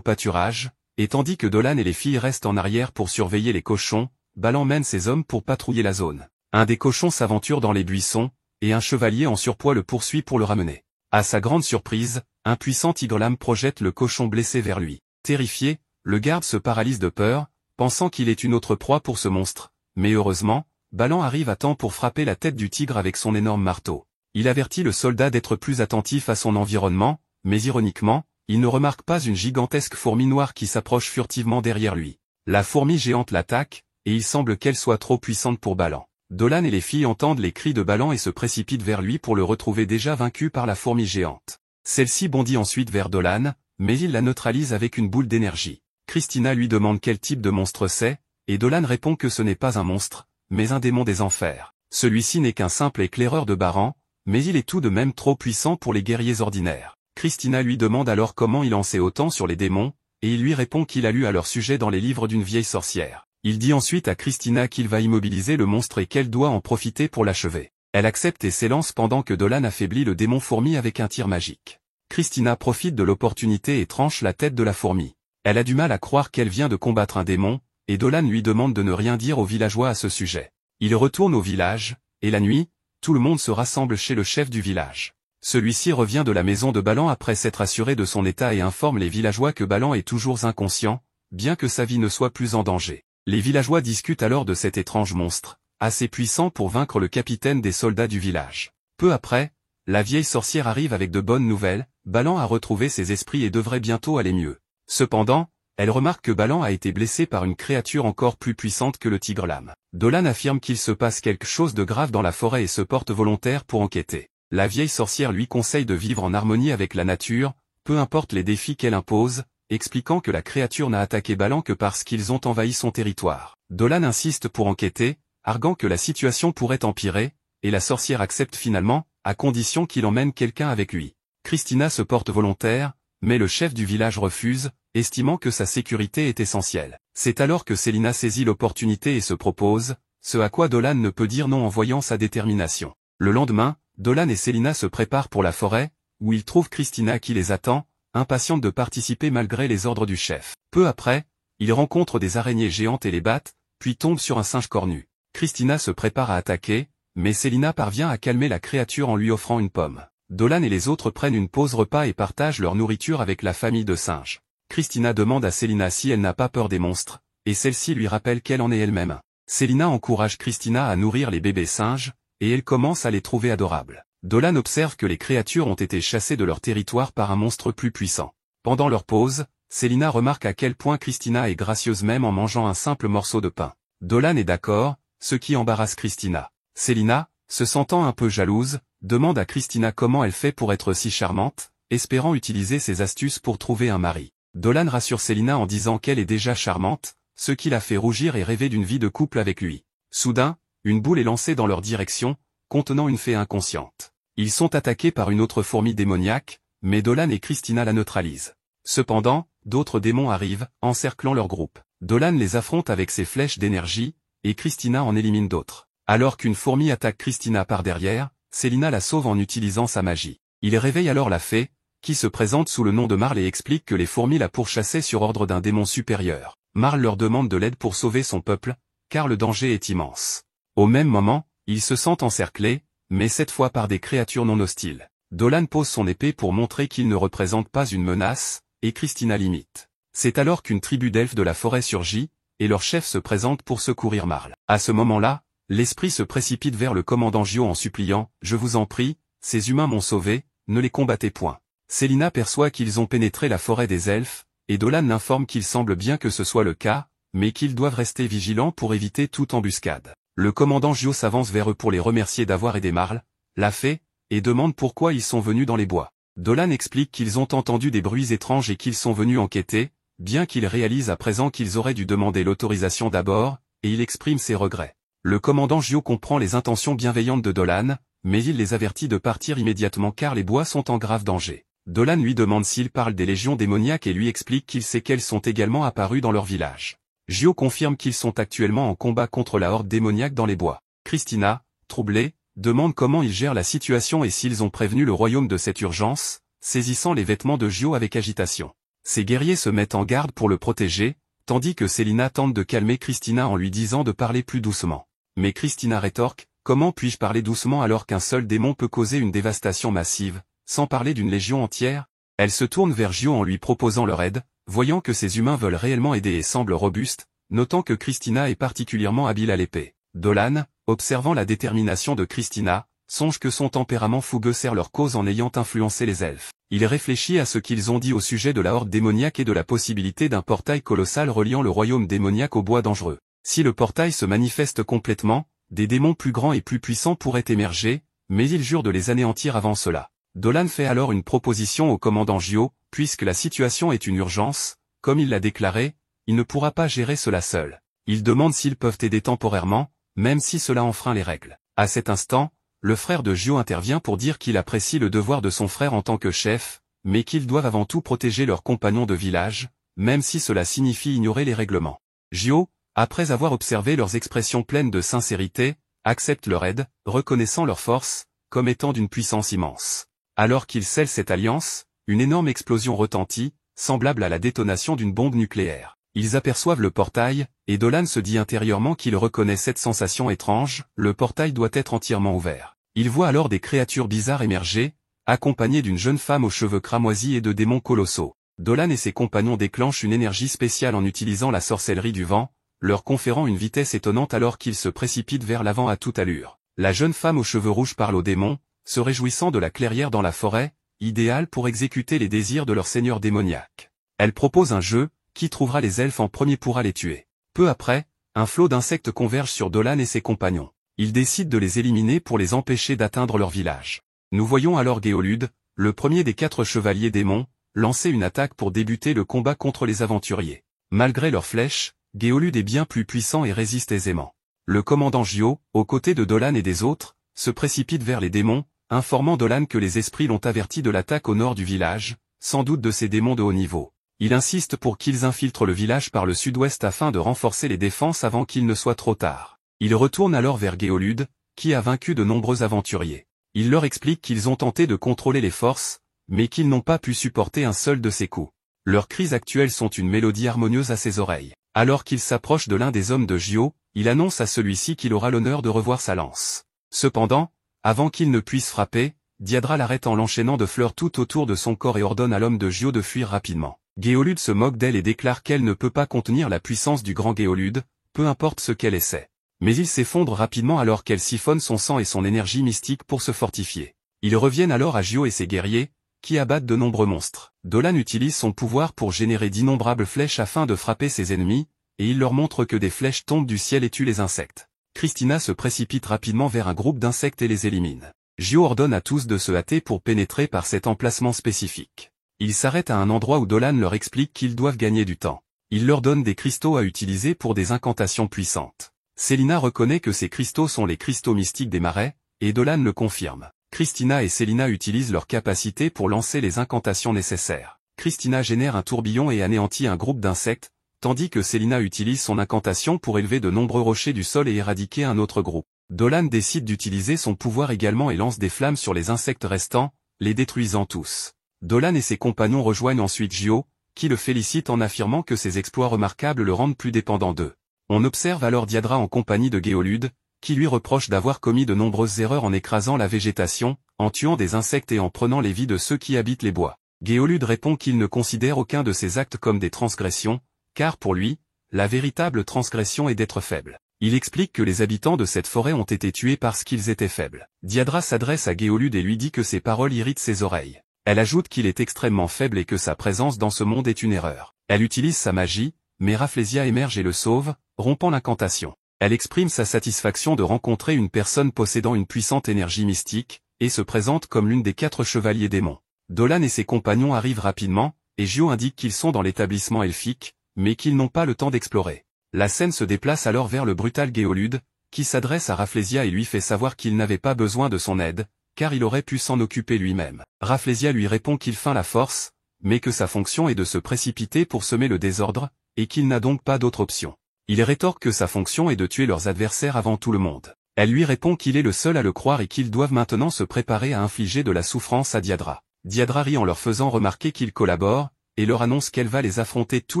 pâturage, et tandis que Dolan et les filles restent en arrière pour surveiller les cochons, Balin mène ses hommes pour patrouiller la zone. Un des cochons s'aventure dans les buissons, et un chevalier en surpoids le poursuit pour le ramener. À sa grande surprise, un puissant tigre-lame projette le cochon blessé vers lui. Terrifié, le garde se paralyse de peur, pensant qu'il est une autre proie pour ce monstre, mais heureusement, Balin arrive à temps pour frapper la tête du tigre avec son énorme marteau. Il avertit le soldat d'être plus attentif à son environnement, mais ironiquement, il ne remarque pas une gigantesque fourmi noire qui s'approche furtivement derrière lui. La fourmi géante l'attaque, et il semble qu'elle soit trop puissante pour Balin. Dolan et les filles entendent les cris de Balin et se précipitent vers lui pour le retrouver déjà vaincu par la fourmi géante. Celle-ci bondit ensuite vers Dolan, mais il la neutralise avec une boule d'énergie. Christina lui demande quel type de monstre c'est, et Dolan répond que ce n'est pas un monstre, mais un démon des enfers. Celui-ci n'est qu'un simple éclaireur de Baran, mais il est tout de même trop puissant pour les guerriers ordinaires. Christina lui demande alors comment il en sait autant sur les démons, et il lui répond qu'il a lu à leur sujet dans les livres d'une vieille sorcière. Il dit ensuite à Christina qu'il va immobiliser le monstre et qu'elle doit en profiter pour l'achever. Elle accepte et s'élance pendant que Dolan affaiblit le démon fourmi avec un tir magique. Christina profite de l'opportunité et tranche la tête de la fourmi. Elle a du mal à croire qu'elle vient de combattre un démon, et Dolan lui demande de ne rien dire aux villageois à ce sujet. Il retourne au village, et la nuit, tout le monde se rassemble chez le chef du village. Celui-ci revient de la maison de Balin après s'être assuré de son état et informe les villageois que Balin est toujours inconscient, bien que sa vie ne soit plus en danger. Les villageois discutent alors de cet étrange monstre, assez puissant pour vaincre le capitaine des soldats du village. Peu après, la vieille sorcière arrive avec de bonnes nouvelles, Balin a retrouvé ses esprits et devrait bientôt aller mieux. Cependant, elle remarque que Balin a été blessé par une créature encore plus puissante que le tigre-lame. Dolan affirme qu'il se passe quelque chose de grave dans la forêt et se porte volontaire pour enquêter. La vieille sorcière lui conseille de vivre en harmonie avec la nature, peu importe les défis qu'elle impose, expliquant que la créature n'a attaqué Balin que parce qu'ils ont envahi son territoire. Dolan insiste pour enquêter, arguant que la situation pourrait empirer, et la sorcière accepte finalement, à condition qu'il emmène quelqu'un avec lui. Christina se porte volontaire, mais le chef du village refuse, estimant que sa sécurité est essentielle. C'est alors que Célina saisit l'opportunité et se propose, ce à quoi Dolan ne peut dire non en voyant sa détermination. Le lendemain, Dolan et Célina se préparent pour la forêt, où ils trouvent Christina qui les attend, impatiente de participer malgré les ordres du chef. Peu après, ils rencontrent des araignées géantes et les battent, puis tombent sur un singe cornu. Christina se prépare à attaquer, mais Célina parvient à calmer la créature en lui offrant une pomme. Dolan et les autres prennent une pause repas et partagent leur nourriture avec la famille de singes. Christina demande à Célina si elle n'a pas peur des monstres, et celle-ci lui rappelle qu'elle en est elle-même. Célina encourage Christina à nourrir les bébés singes, et elle commence à les trouver adorables. Dolan observe que les créatures ont été chassées de leur territoire par un monstre plus puissant. Pendant leur pause, Célina remarque à quel point Christina est gracieuse même en mangeant un simple morceau de pain. Dolan est d'accord, ce qui embarrasse Christina. Célina, se sentant un peu jalouse, demande à Christina comment elle fait pour être si charmante, espérant utiliser ses astuces pour trouver un mari. Dolan rassure Célina en disant qu'elle est déjà charmante, ce qui la fait rougir et rêver d'une vie de couple avec lui. Soudain, une boule est lancée dans leur direction, contenant une fée inconsciente. Ils sont attaqués par une autre fourmi démoniaque, mais Dolan et Christina la neutralisent. Cependant, d'autres démons arrivent, encerclant leur groupe. Dolan les affronte avec ses flèches d'énergie, et Christina en élimine d'autres. Alors qu'une fourmi attaque Christina par derrière, Célina la sauve en utilisant sa magie. Il réveille alors la fée, qui se présente sous le nom de Marle et explique que les fourmis la pourchassaient sur ordre d'un démon supérieur. Marle leur demande de l'aide pour sauver son peuple, car le danger est immense. Au même moment, ils se sentent encerclés, mais cette fois par des créatures non hostiles. Dolan pose son épée pour montrer qu'il ne représente pas une menace, et Christina l'imite. C'est alors qu'une tribu d'elfes de la forêt surgit, et leur chef se présente pour secourir Marle. À ce moment-là, l'esprit se précipite vers le commandant Gio en suppliant « Je vous en prie, ces humains m'ont sauvé, ne les combattez point ». Célina perçoit qu'ils ont pénétré la forêt des elfes, et Dolan l'informe qu'il semble bien que ce soit le cas, mais qu'ils doivent rester vigilants pour éviter toute embuscade. Le commandant Gio s'avance vers eux pour les remercier d'avoir aidé Marle, la fée, et demande pourquoi ils sont venus dans les bois. Dolan explique qu'ils ont entendu des bruits étranges et qu'ils sont venus enquêter, bien qu'ils réalisent à présent qu'ils auraient dû demander l'autorisation d'abord, et il exprime ses regrets. Le commandant Gio comprend les intentions bienveillantes de Dolan, mais il les avertit de partir immédiatement car les bois sont en grave danger. Dolan lui demande s'il parle des légions démoniaques et lui explique qu'il sait qu'elles sont également apparues dans leur village. Gio confirme qu'ils sont actuellement en combat contre la horde démoniaque dans les bois. Christina, troublée, demandent comment ils gèrent la situation et s'ils ont prévenu le royaume de cette urgence, saisissant les vêtements de Gio avec agitation. Ces guerriers se mettent en garde pour le protéger, tandis que Célina tente de calmer Christina en lui disant de parler plus doucement. Mais Christina rétorque, comment puis-je parler doucement alors qu'un seul démon peut causer une dévastation massive, sans parler d'une légion entière? Elle se tourne vers Gio en lui proposant leur aide, voyant que ces humains veulent réellement aider et semblent robustes, notant que Christina est particulièrement habile à l'épée. Dolan, observant la détermination de Christina, songe que son tempérament fougueux sert leur cause en ayant influencé les elfes. Il réfléchit à ce qu'ils ont dit au sujet de la horde démoniaque et de la possibilité d'un portail colossal reliant le royaume démoniaque au bois dangereux. Si le portail se manifeste complètement, des démons plus grands et plus puissants pourraient émerger, mais il jure de les anéantir avant cela. Dolan fait alors une proposition au commandant Gio, puisque la situation est une urgence, comme il l'a déclaré, il ne pourra pas gérer cela seul. Il demande s'ils peuvent aider temporairement, même si cela enfreint les règles. À cet instant, le frère de Gio intervient pour dire qu'il apprécie le devoir de son frère en tant que chef, mais qu'ils doivent avant tout protéger leurs compagnons de village, même si cela signifie ignorer les règlements. Gio, après avoir observé leurs expressions pleines de sincérité, accepte leur aide, reconnaissant leur force, comme étant d'une puissance immense. Alors qu'ils scellent cette alliance, une énorme explosion retentit, semblable à la détonation d'une bombe nucléaire. Ils aperçoivent le portail, et Dolan se dit intérieurement qu'il reconnaît cette sensation étrange, le portail doit être entièrement ouvert. Il voit alors des créatures bizarres émerger, accompagnées d'une jeune femme aux cheveux cramoisis et de démons colossaux. Dolan et ses compagnons déclenchent une énergie spéciale en utilisant la sorcellerie du vent, leur conférant une vitesse étonnante alors qu'ils se précipitent vers l'avant à toute allure. La jeune femme aux cheveux rouges parle aux démons, se réjouissant de la clairière dans la forêt, idéale pour exécuter les désirs de leur seigneur démoniaque. Elle propose un jeu, qui trouvera les elfes en premier pourra les tuer. Peu après, un flot d'insectes converge sur Dolan et ses compagnons. Ils décident de les éliminer pour les empêcher d'atteindre leur village. Nous voyons alors Géolude, le premier des 4 chevaliers démons, lancer une attaque pour débuter le combat contre les aventuriers. Malgré leurs flèches, Géolude est bien plus puissant et résiste aisément. Le commandant Gio, aux côtés de Dolan et des autres, se précipite vers les démons, informant Dolan que les esprits l'ont averti de l'attaque au nord du village, sans doute de ces démons de haut niveau. Il insiste pour qu'ils infiltrent le village par le sud-ouest afin de renforcer les défenses avant qu'il ne soit trop tard. Il retourne alors vers Géolude, qui a vaincu de nombreux aventuriers. Il leur explique qu'ils ont tenté de contrôler les forces, mais qu'ils n'ont pas pu supporter un seul de ses coups. Leurs cris actuels sont une mélodie harmonieuse à ses oreilles. Alors qu'il s'approche de l'un des hommes de Gio, il annonce à celui-ci qu'il aura l'honneur de revoir sa lance. Cependant, avant qu'il ne puisse frapper, Diadra l'arrête en l'enchaînant de fleurs tout autour de son corps et ordonne à l'homme de Gio de fuir rapidement. Géolude se moque d'elle et déclare qu'elle ne peut pas contenir la puissance du grand Géolude, peu importe ce qu'elle essaie. Mais il s'effondre rapidement alors qu'elle siphonne son sang et son énergie mystique pour se fortifier. Ils reviennent alors à Gio et ses guerriers, qui abattent de nombreux monstres. Dolan utilise son pouvoir pour générer d'innombrables flèches afin de frapper ses ennemis, et il leur montre que des flèches tombent du ciel et tuent les insectes. Christina se précipite rapidement vers un groupe d'insectes et les élimine. Gio ordonne à tous de se hâter pour pénétrer par cet emplacement spécifique. Ils s'arrêtent à un endroit où Dolan leur explique qu'ils doivent gagner du temps. Il leur donne des cristaux à utiliser pour des incantations puissantes. Célina reconnaît que ces cristaux sont les cristaux mystiques des marais, et Dolan le confirme. Christina et Célina utilisent leurs capacités pour lancer les incantations nécessaires. Christina génère un tourbillon et anéantit un groupe d'insectes, tandis que Célina utilise son incantation pour élever de nombreux rochers du sol et éradiquer un autre groupe. Dolan décide d'utiliser son pouvoir également et lance des flammes sur les insectes restants, les détruisant tous. Dolan et ses compagnons rejoignent ensuite Gio, qui le félicite en affirmant que ses exploits remarquables le rendent plus dépendant d'eux. On observe alors Diadra en compagnie de Géolude, qui lui reproche d'avoir commis de nombreuses erreurs en écrasant la végétation, en tuant des insectes et en prenant les vies de ceux qui habitent les bois. Géolude répond qu'il ne considère aucun de ces actes comme des transgressions, car pour lui, la véritable transgression est d'être faible. Il explique que les habitants de cette forêt ont été tués parce qu'ils étaient faibles. Diadra s'adresse à Géolude et lui dit que ses paroles irritent ses oreilles. Elle ajoute qu'il est extrêmement faible et que sa présence dans ce monde est une erreur. Elle utilise sa magie, mais Rafflesia émerge et le sauve, rompant l'incantation. Elle exprime sa satisfaction de rencontrer une personne possédant une puissante énergie mystique, et se présente comme l'une des 4 chevaliers démons. Dolan et ses compagnons arrivent rapidement, et Gio indique qu'ils sont dans l'établissement elfique, mais qu'ils n'ont pas le temps d'explorer. La scène se déplace alors vers le brutal Géolude, qui s'adresse à Rafflesia et lui fait savoir qu'il n'avait pas besoin de son aide, car il aurait pu s'en occuper lui-même. Rafflesia lui répond qu'il feint la force, mais que sa fonction est de se précipiter pour semer le désordre, et qu'il n'a donc pas d'autre option. Il rétorque que sa fonction est de tuer leurs adversaires avant tout le monde. Elle lui répond qu'il est le seul à le croire et qu'ils doivent maintenant se préparer à infliger de la souffrance à Diadra. Diadra rit en leur faisant remarquer qu'ils collaborent, et leur annonce qu'elle va les affronter tous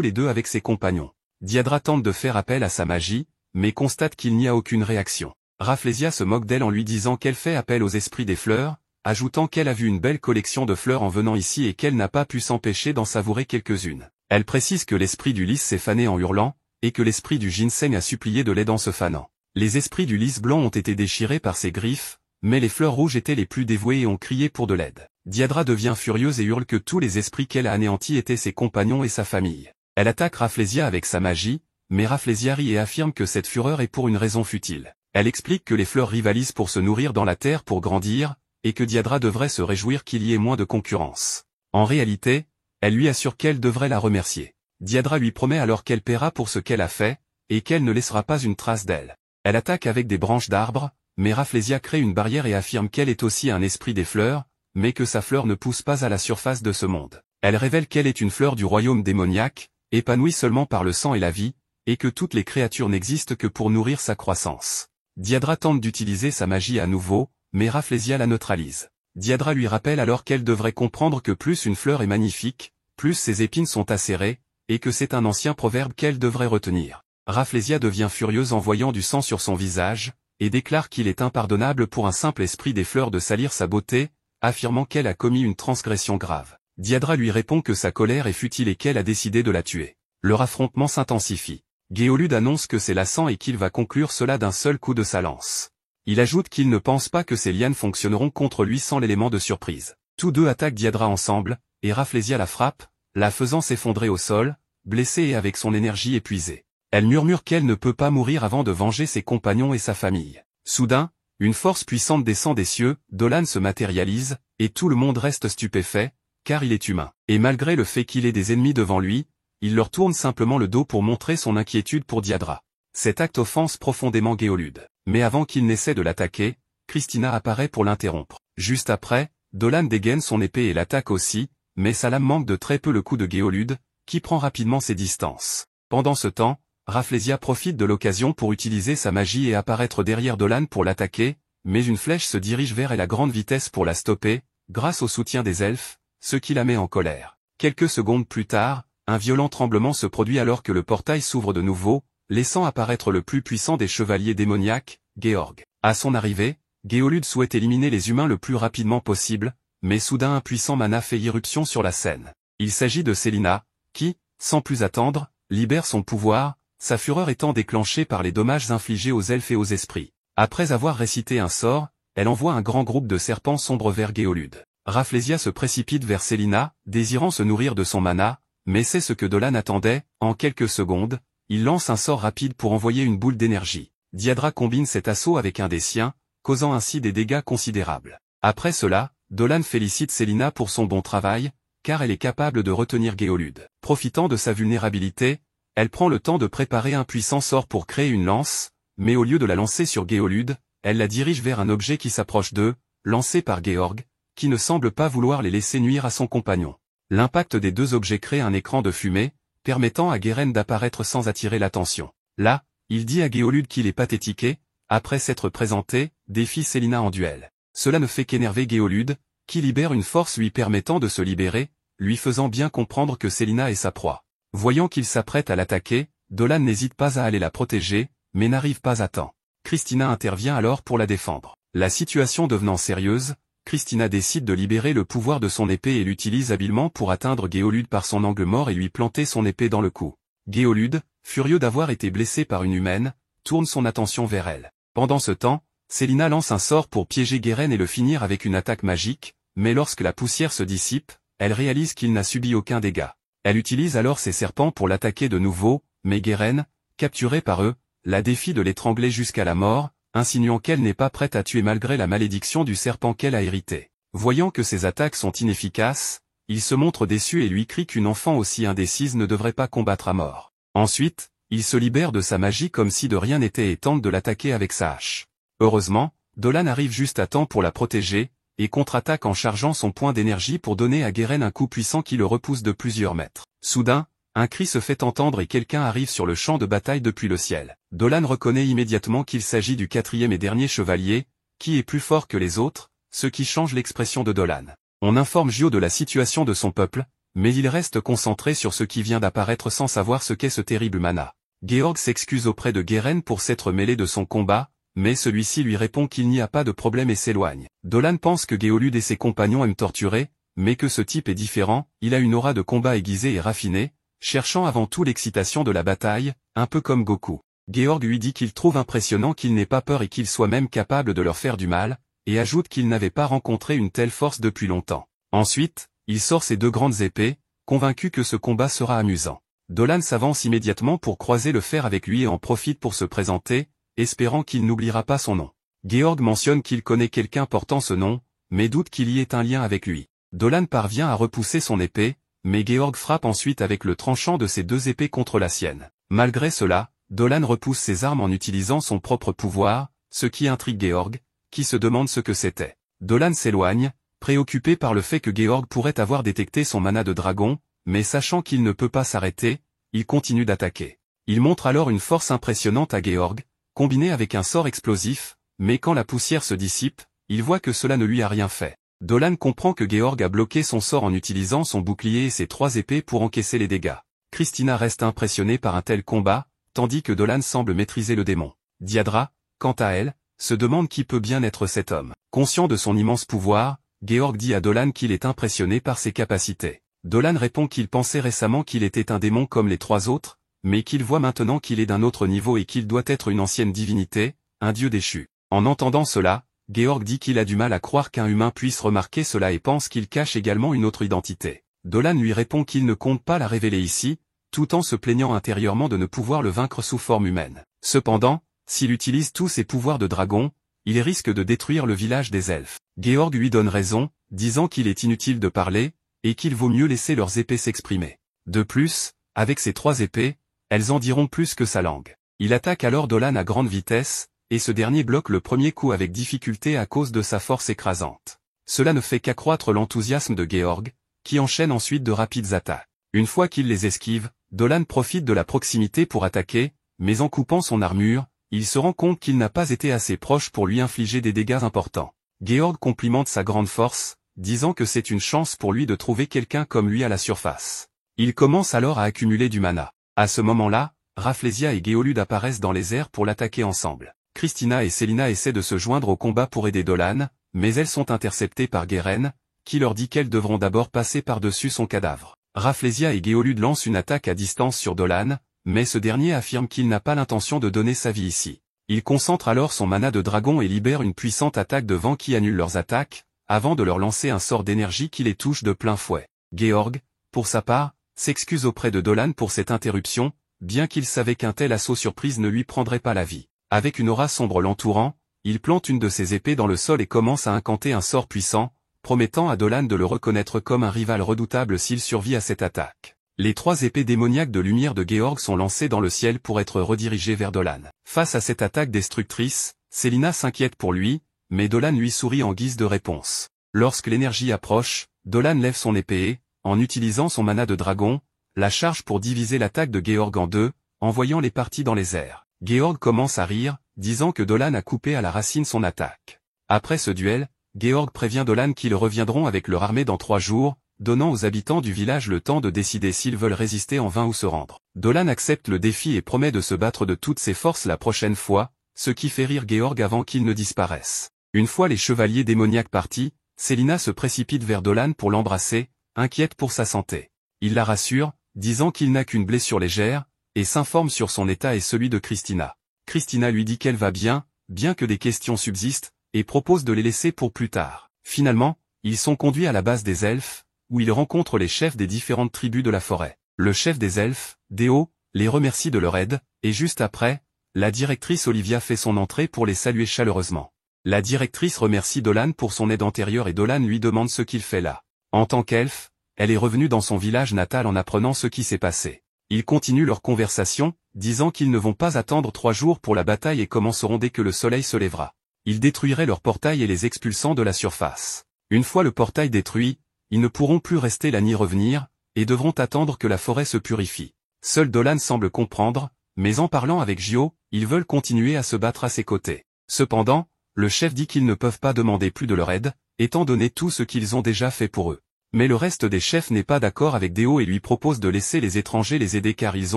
les deux avec ses compagnons. Diadra tente de faire appel à sa magie, mais constate qu'il n'y a aucune réaction. Rafflesia se moque d'elle en lui disant qu'elle fait appel aux esprits des fleurs, ajoutant qu'elle a vu une belle collection de fleurs en venant ici et qu'elle n'a pas pu s'empêcher d'en savourer quelques-unes. Elle précise que l'esprit du lys s'est fané en hurlant, et que l'esprit du ginseng a supplié de l'aide en se fanant. Les esprits du lys blanc ont été déchirés par ses griffes, mais les fleurs rouges étaient les plus dévouées et ont crié pour de l'aide. Diadra devient furieuse et hurle que tous les esprits qu'elle a anéantis étaient ses compagnons et sa famille. Elle attaque Rafflesia avec sa magie, mais Rafflesia rit et affirme que cette fureur est pour une raison futile. Elle explique que les fleurs rivalisent pour se nourrir dans la terre pour grandir, et que Diadra devrait se réjouir qu'il y ait moins de concurrence. En réalité, elle lui assure qu'elle devrait la remercier. Diadra lui promet alors qu'elle paiera pour ce qu'elle a fait, et qu'elle ne laissera pas une trace d'elle. Elle attaque avec des branches d'arbres, mais Rafflesia crée une barrière et affirme qu'elle est aussi un esprit des fleurs, mais que sa fleur ne pousse pas à la surface de ce monde. Elle révèle qu'elle est une fleur du royaume démoniaque, épanouie seulement par le sang et la vie, et que toutes les créatures n'existent que pour nourrir sa croissance. Diadra tente d'utiliser sa magie à nouveau, mais Rafflesia la neutralise. Diadra lui rappelle alors qu'elle devrait comprendre que plus une fleur est magnifique, plus ses épines sont acérées, et que c'est un ancien proverbe qu'elle devrait retenir. Rafflesia devient furieuse en voyant du sang sur son visage, et déclare qu'il est impardonnable pour un simple esprit des fleurs de salir sa beauté, affirmant qu'elle a commis une transgression grave. Diadra lui répond que sa colère est futile et qu'elle a décidé de la tuer. Leur affrontement s'intensifie. Géolude annonce que c'est lassant et qu'il va conclure cela d'un seul coup de sa lance. Il ajoute qu'il ne pense pas que ses lianes fonctionneront contre lui sans l'élément de surprise. Tous deux attaquent Diadra ensemble, et Rafflesia la frappe, la faisant s'effondrer au sol, blessée et avec son énergie épuisée. Elle murmure qu'elle ne peut pas mourir avant de venger ses compagnons et sa famille. Soudain, une force puissante descend des cieux, Dolan se matérialise, et tout le monde reste stupéfait, car il est humain. Et malgré le fait qu'il ait des ennemis devant lui, il leur tourne simplement le dos pour montrer son inquiétude pour Diadra. Cet acte offense profondément Géolude. Mais avant qu'il n'essaie de l'attaquer, Christina apparaît pour l'interrompre. Juste après, Dolan dégaine son épée et l'attaque aussi, mais sa lame manque de très peu le coup de Géolude, qui prend rapidement ses distances. Pendant ce temps, Rafflesia profite de l'occasion pour utiliser sa magie et apparaître derrière Dolan pour l'attaquer, mais une flèche se dirige vers elle à grande vitesse pour la stopper, grâce au soutien des elfes, ce qui la met en colère. Quelques secondes plus tard, un violent tremblement se produit alors que le portail s'ouvre de nouveau, laissant apparaître le plus puissant des chevaliers démoniaques, Georg. À son arrivée, Géolude souhaite éliminer les humains le plus rapidement possible, mais soudain un puissant mana fait irruption sur la scène. Il s'agit de Célina, qui, sans plus attendre, libère son pouvoir, sa fureur étant déclenchée par les dommages infligés aux elfes et aux esprits. Après avoir récité un sort, elle envoie un grand groupe de serpents sombres vers Géolude. Rafflesia se précipite vers Célina, désirant se nourrir de son mana, mais c'est ce que Dolan attendait. En quelques secondes, il lance un sort rapide pour envoyer une boule d'énergie. Diadra combine cet assaut avec un des siens, causant ainsi des dégâts considérables. Après cela, Dolan félicite Célina pour son bon travail, car elle est capable de retenir Géolude. Profitant de sa vulnérabilité, elle prend le temps de préparer un puissant sort pour créer une lance, mais au lieu de la lancer sur Géolude, elle la dirige vers un objet qui s'approche d'eux, lancé par Georg, qui ne semble pas vouloir les laisser nuire à son compagnon. L'impact des deux objets crée un écran de fumée, permettant à Geren d'apparaître sans attirer l'attention. Là, il dit à Géolude qu'il est pathétique et, après s'être présenté, défie Célina en duel. Cela ne fait qu'énerver Géolude, qui libère une force lui permettant de se libérer, lui faisant bien comprendre que Célina est sa proie. Voyant qu'il s'apprête à l'attaquer, Dolan n'hésite pas à aller la protéger, mais n'arrive pas à temps. Christina intervient alors pour la défendre. La situation devenant sérieuse, Christina décide de libérer le pouvoir de son épée et l'utilise habilement pour atteindre Géolude par son angle mort et lui planter son épée dans le cou. Géolude, furieux d'avoir été blessé par une humaine, tourne son attention vers elle. Pendant ce temps, Célina lance un sort pour piéger Geren et le finir avec une attaque magique, mais lorsque la poussière se dissipe, elle réalise qu'il n'a subi aucun dégât. Elle utilise alors ses serpents pour l'attaquer de nouveau, mais Geren, capturée par eux, la défie de l'étrangler jusqu'à la mort, insinuant qu'elle n'est pas prête à tuer malgré la malédiction du serpent qu'elle a hérité. Voyant que ses attaques sont inefficaces, il se montre déçu et lui crie qu'une enfant aussi indécise ne devrait pas combattre à mort. Ensuite, il se libère de sa magie comme si de rien n'était et tente de l'attaquer avec sa hache. Heureusement, Dolan arrive juste à temps pour la protéger, et contre-attaque en chargeant son point d'énergie pour donner à Geren un coup puissant qui le repousse de plusieurs mètres. Soudain, Un cri se fait entendre et quelqu'un arrive sur le champ de bataille depuis le ciel. Dolan reconnaît immédiatement qu'il s'agit du 4e et dernier chevalier, qui est plus fort que les autres, ce qui change l'expression de Dolan. On informe Gio de la situation de son peuple, mais il reste concentré sur ce qui vient d'apparaître sans savoir ce qu'est ce terrible mana. Georg s'excuse auprès de Geren pour s'être mêlé de son combat, mais celui-ci lui répond qu'il n'y a pas de problème et s'éloigne. Dolan pense que Géolude et ses compagnons aiment torturer, mais que ce type est différent, il a une aura de combat aiguisée et raffinée, cherchant avant tout l'excitation de la bataille, un peu comme Goku. Georg lui dit qu'il trouve impressionnant qu'il n'ait pas peur et qu'il soit même capable de leur faire du mal, et ajoute qu'il n'avait pas rencontré une telle force depuis longtemps. Ensuite, il sort ses 2 grandes épées, convaincu que ce combat sera amusant. Dolan s'avance immédiatement pour croiser le fer avec lui et en profite pour se présenter, espérant qu'il n'oubliera pas son nom. Georg mentionne qu'il connaît quelqu'un portant ce nom, mais doute qu'il y ait un lien avec lui. Dolan parvient à repousser son épée, mais Georg frappe ensuite avec le tranchant de ses 2 épées contre la sienne. Malgré cela, Dolan repousse ses armes en utilisant son propre pouvoir, ce qui intrigue Georg, qui se demande ce que c'était. Dolan s'éloigne, préoccupé par le fait que Georg pourrait avoir détecté son mana de dragon, mais sachant qu'il ne peut pas s'arrêter, il continue d'attaquer. Il montre alors une force impressionnante à Georg, combinée avec un sort explosif, mais quand la poussière se dissipe, il voit que cela ne lui a rien fait. Dolan comprend que Georg a bloqué son sort en utilisant son bouclier et ses 3 épées pour encaisser les dégâts. Christina reste impressionnée par un tel combat, tandis que Dolan semble maîtriser le démon. Diadra, quant à elle, se demande qui peut bien être cet homme. Conscient de son immense pouvoir, Georg dit à Dolan qu'il est impressionné par ses capacités. Dolan répond qu'il pensait récemment qu'il était un démon comme les 3 autres, mais qu'il voit maintenant qu'il est d'un autre niveau et qu'il doit être une ancienne divinité, un dieu déchu. En entendant cela, Georg dit qu'il a du mal à croire qu'un humain puisse remarquer cela et pense qu'il cache également une autre identité. Dolan lui répond qu'il ne compte pas la révéler ici, tout en se plaignant intérieurement de ne pouvoir le vaincre sous forme humaine. Cependant, s'il utilise tous ses pouvoirs de dragon, il risque de détruire le village des elfes. Georg lui donne raison, disant qu'il est inutile de parler, et qu'il vaut mieux laisser leurs épées s'exprimer. De plus, avec ses 3 épées, elles en diront plus que sa langue. Il attaque alors Dolan à grande vitesse, et ce dernier bloque le premier coup avec difficulté à cause de sa force écrasante. Cela ne fait qu'accroître l'enthousiasme de Georg, qui enchaîne ensuite de rapides attaques. Une fois qu'il les esquive, Dolan profite de la proximité pour attaquer, mais en coupant son armure, il se rend compte qu'il n'a pas été assez proche pour lui infliger des dégâts importants. Georg complimente sa grande force, disant que c'est une chance pour lui de trouver quelqu'un comme lui à la surface. Il commence alors à accumuler du mana. À ce moment-là, Rafflesia et Géolude apparaissent dans les airs pour l'attaquer ensemble. Christina et Selina essaient de se joindre au combat pour aider Dolan, mais elles sont interceptées par Geren, qui leur dit qu'elles devront d'abord passer par-dessus son cadavre. Rafflesia et Géolude lancent une attaque à distance sur Dolan, mais ce dernier affirme qu'il n'a pas l'intention de donner sa vie ici. Il concentre alors son mana de dragon et libère une puissante attaque de vent qui annule leurs attaques, avant de leur lancer un sort d'énergie qui les touche de plein fouet. Georg, pour sa part, s'excuse auprès de Dolan pour cette interruption, bien qu'il savait qu'un tel assaut surprise ne lui prendrait pas la vie. Avec une aura sombre l'entourant, il plante une de ses épées dans le sol et commence à incanter un sort puissant, promettant à Dolan de le reconnaître comme un rival redoutable s'il survit à cette attaque. Les 3 épées démoniaques de lumière de Georg sont lancées dans le ciel pour être redirigées vers Dolan. Face à cette attaque destructrice, Selina s'inquiète pour lui, mais Dolan lui sourit en guise de réponse. Lorsque l'énergie approche, Dolan lève son épée et, en utilisant son mana de dragon, la charge pour diviser l'attaque de Georg en 2, envoyant les parties dans les airs. Georg commence à rire, disant que Dolan a coupé à la racine son attaque. Après ce duel, Georg prévient Dolan qu'ils reviendront avec leur armée dans 3 jours, donnant aux habitants du village le temps de décider s'ils veulent résister en vain ou se rendre. Dolan accepte le défi et promet de se battre de toutes ses forces la prochaine fois, ce qui fait rire Georg avant qu'il ne disparaisse. Une fois les chevaliers démoniaques partis, Selina se précipite vers Dolan pour l'embrasser, inquiète pour sa santé. Il la rassure, disant qu'il n'a qu'une blessure légère, et s'informe sur son état et celui de Christina. Christina lui dit qu'elle va bien que des questions subsistent, et propose de les laisser pour plus tard. Finalement, ils sont conduits à la base des elfes, où ils rencontrent les chefs des différentes tribus de la forêt. Le chef des elfes, Déo, les remercie de leur aide, et juste après, la directrice Olivia fait son entrée pour les saluer chaleureusement. La directrice remercie Dolan pour son aide antérieure et Dolan lui demande ce qu'il fait là. En tant qu'elfe, elle est revenue dans son village natal en apprenant ce qui s'est passé. Ils continuent leur conversation, disant qu'ils ne vont pas attendre 3 jours pour la bataille et commenceront dès que le soleil se lèvera. Ils détruiraient leur portail et les expulsant de la surface. Une fois le portail détruit, ils ne pourront plus rester là ni revenir, et devront attendre que la forêt se purifie. Seul Dolan semble comprendre, mais en parlant avec Gio, ils veulent continuer à se battre à ses côtés. Cependant, le chef dit qu'ils ne peuvent pas demander plus de leur aide, étant donné tout ce qu'ils ont déjà fait pour eux. Mais le reste des chefs n'est pas d'accord avec Deo et lui propose de laisser les étrangers les aider car ils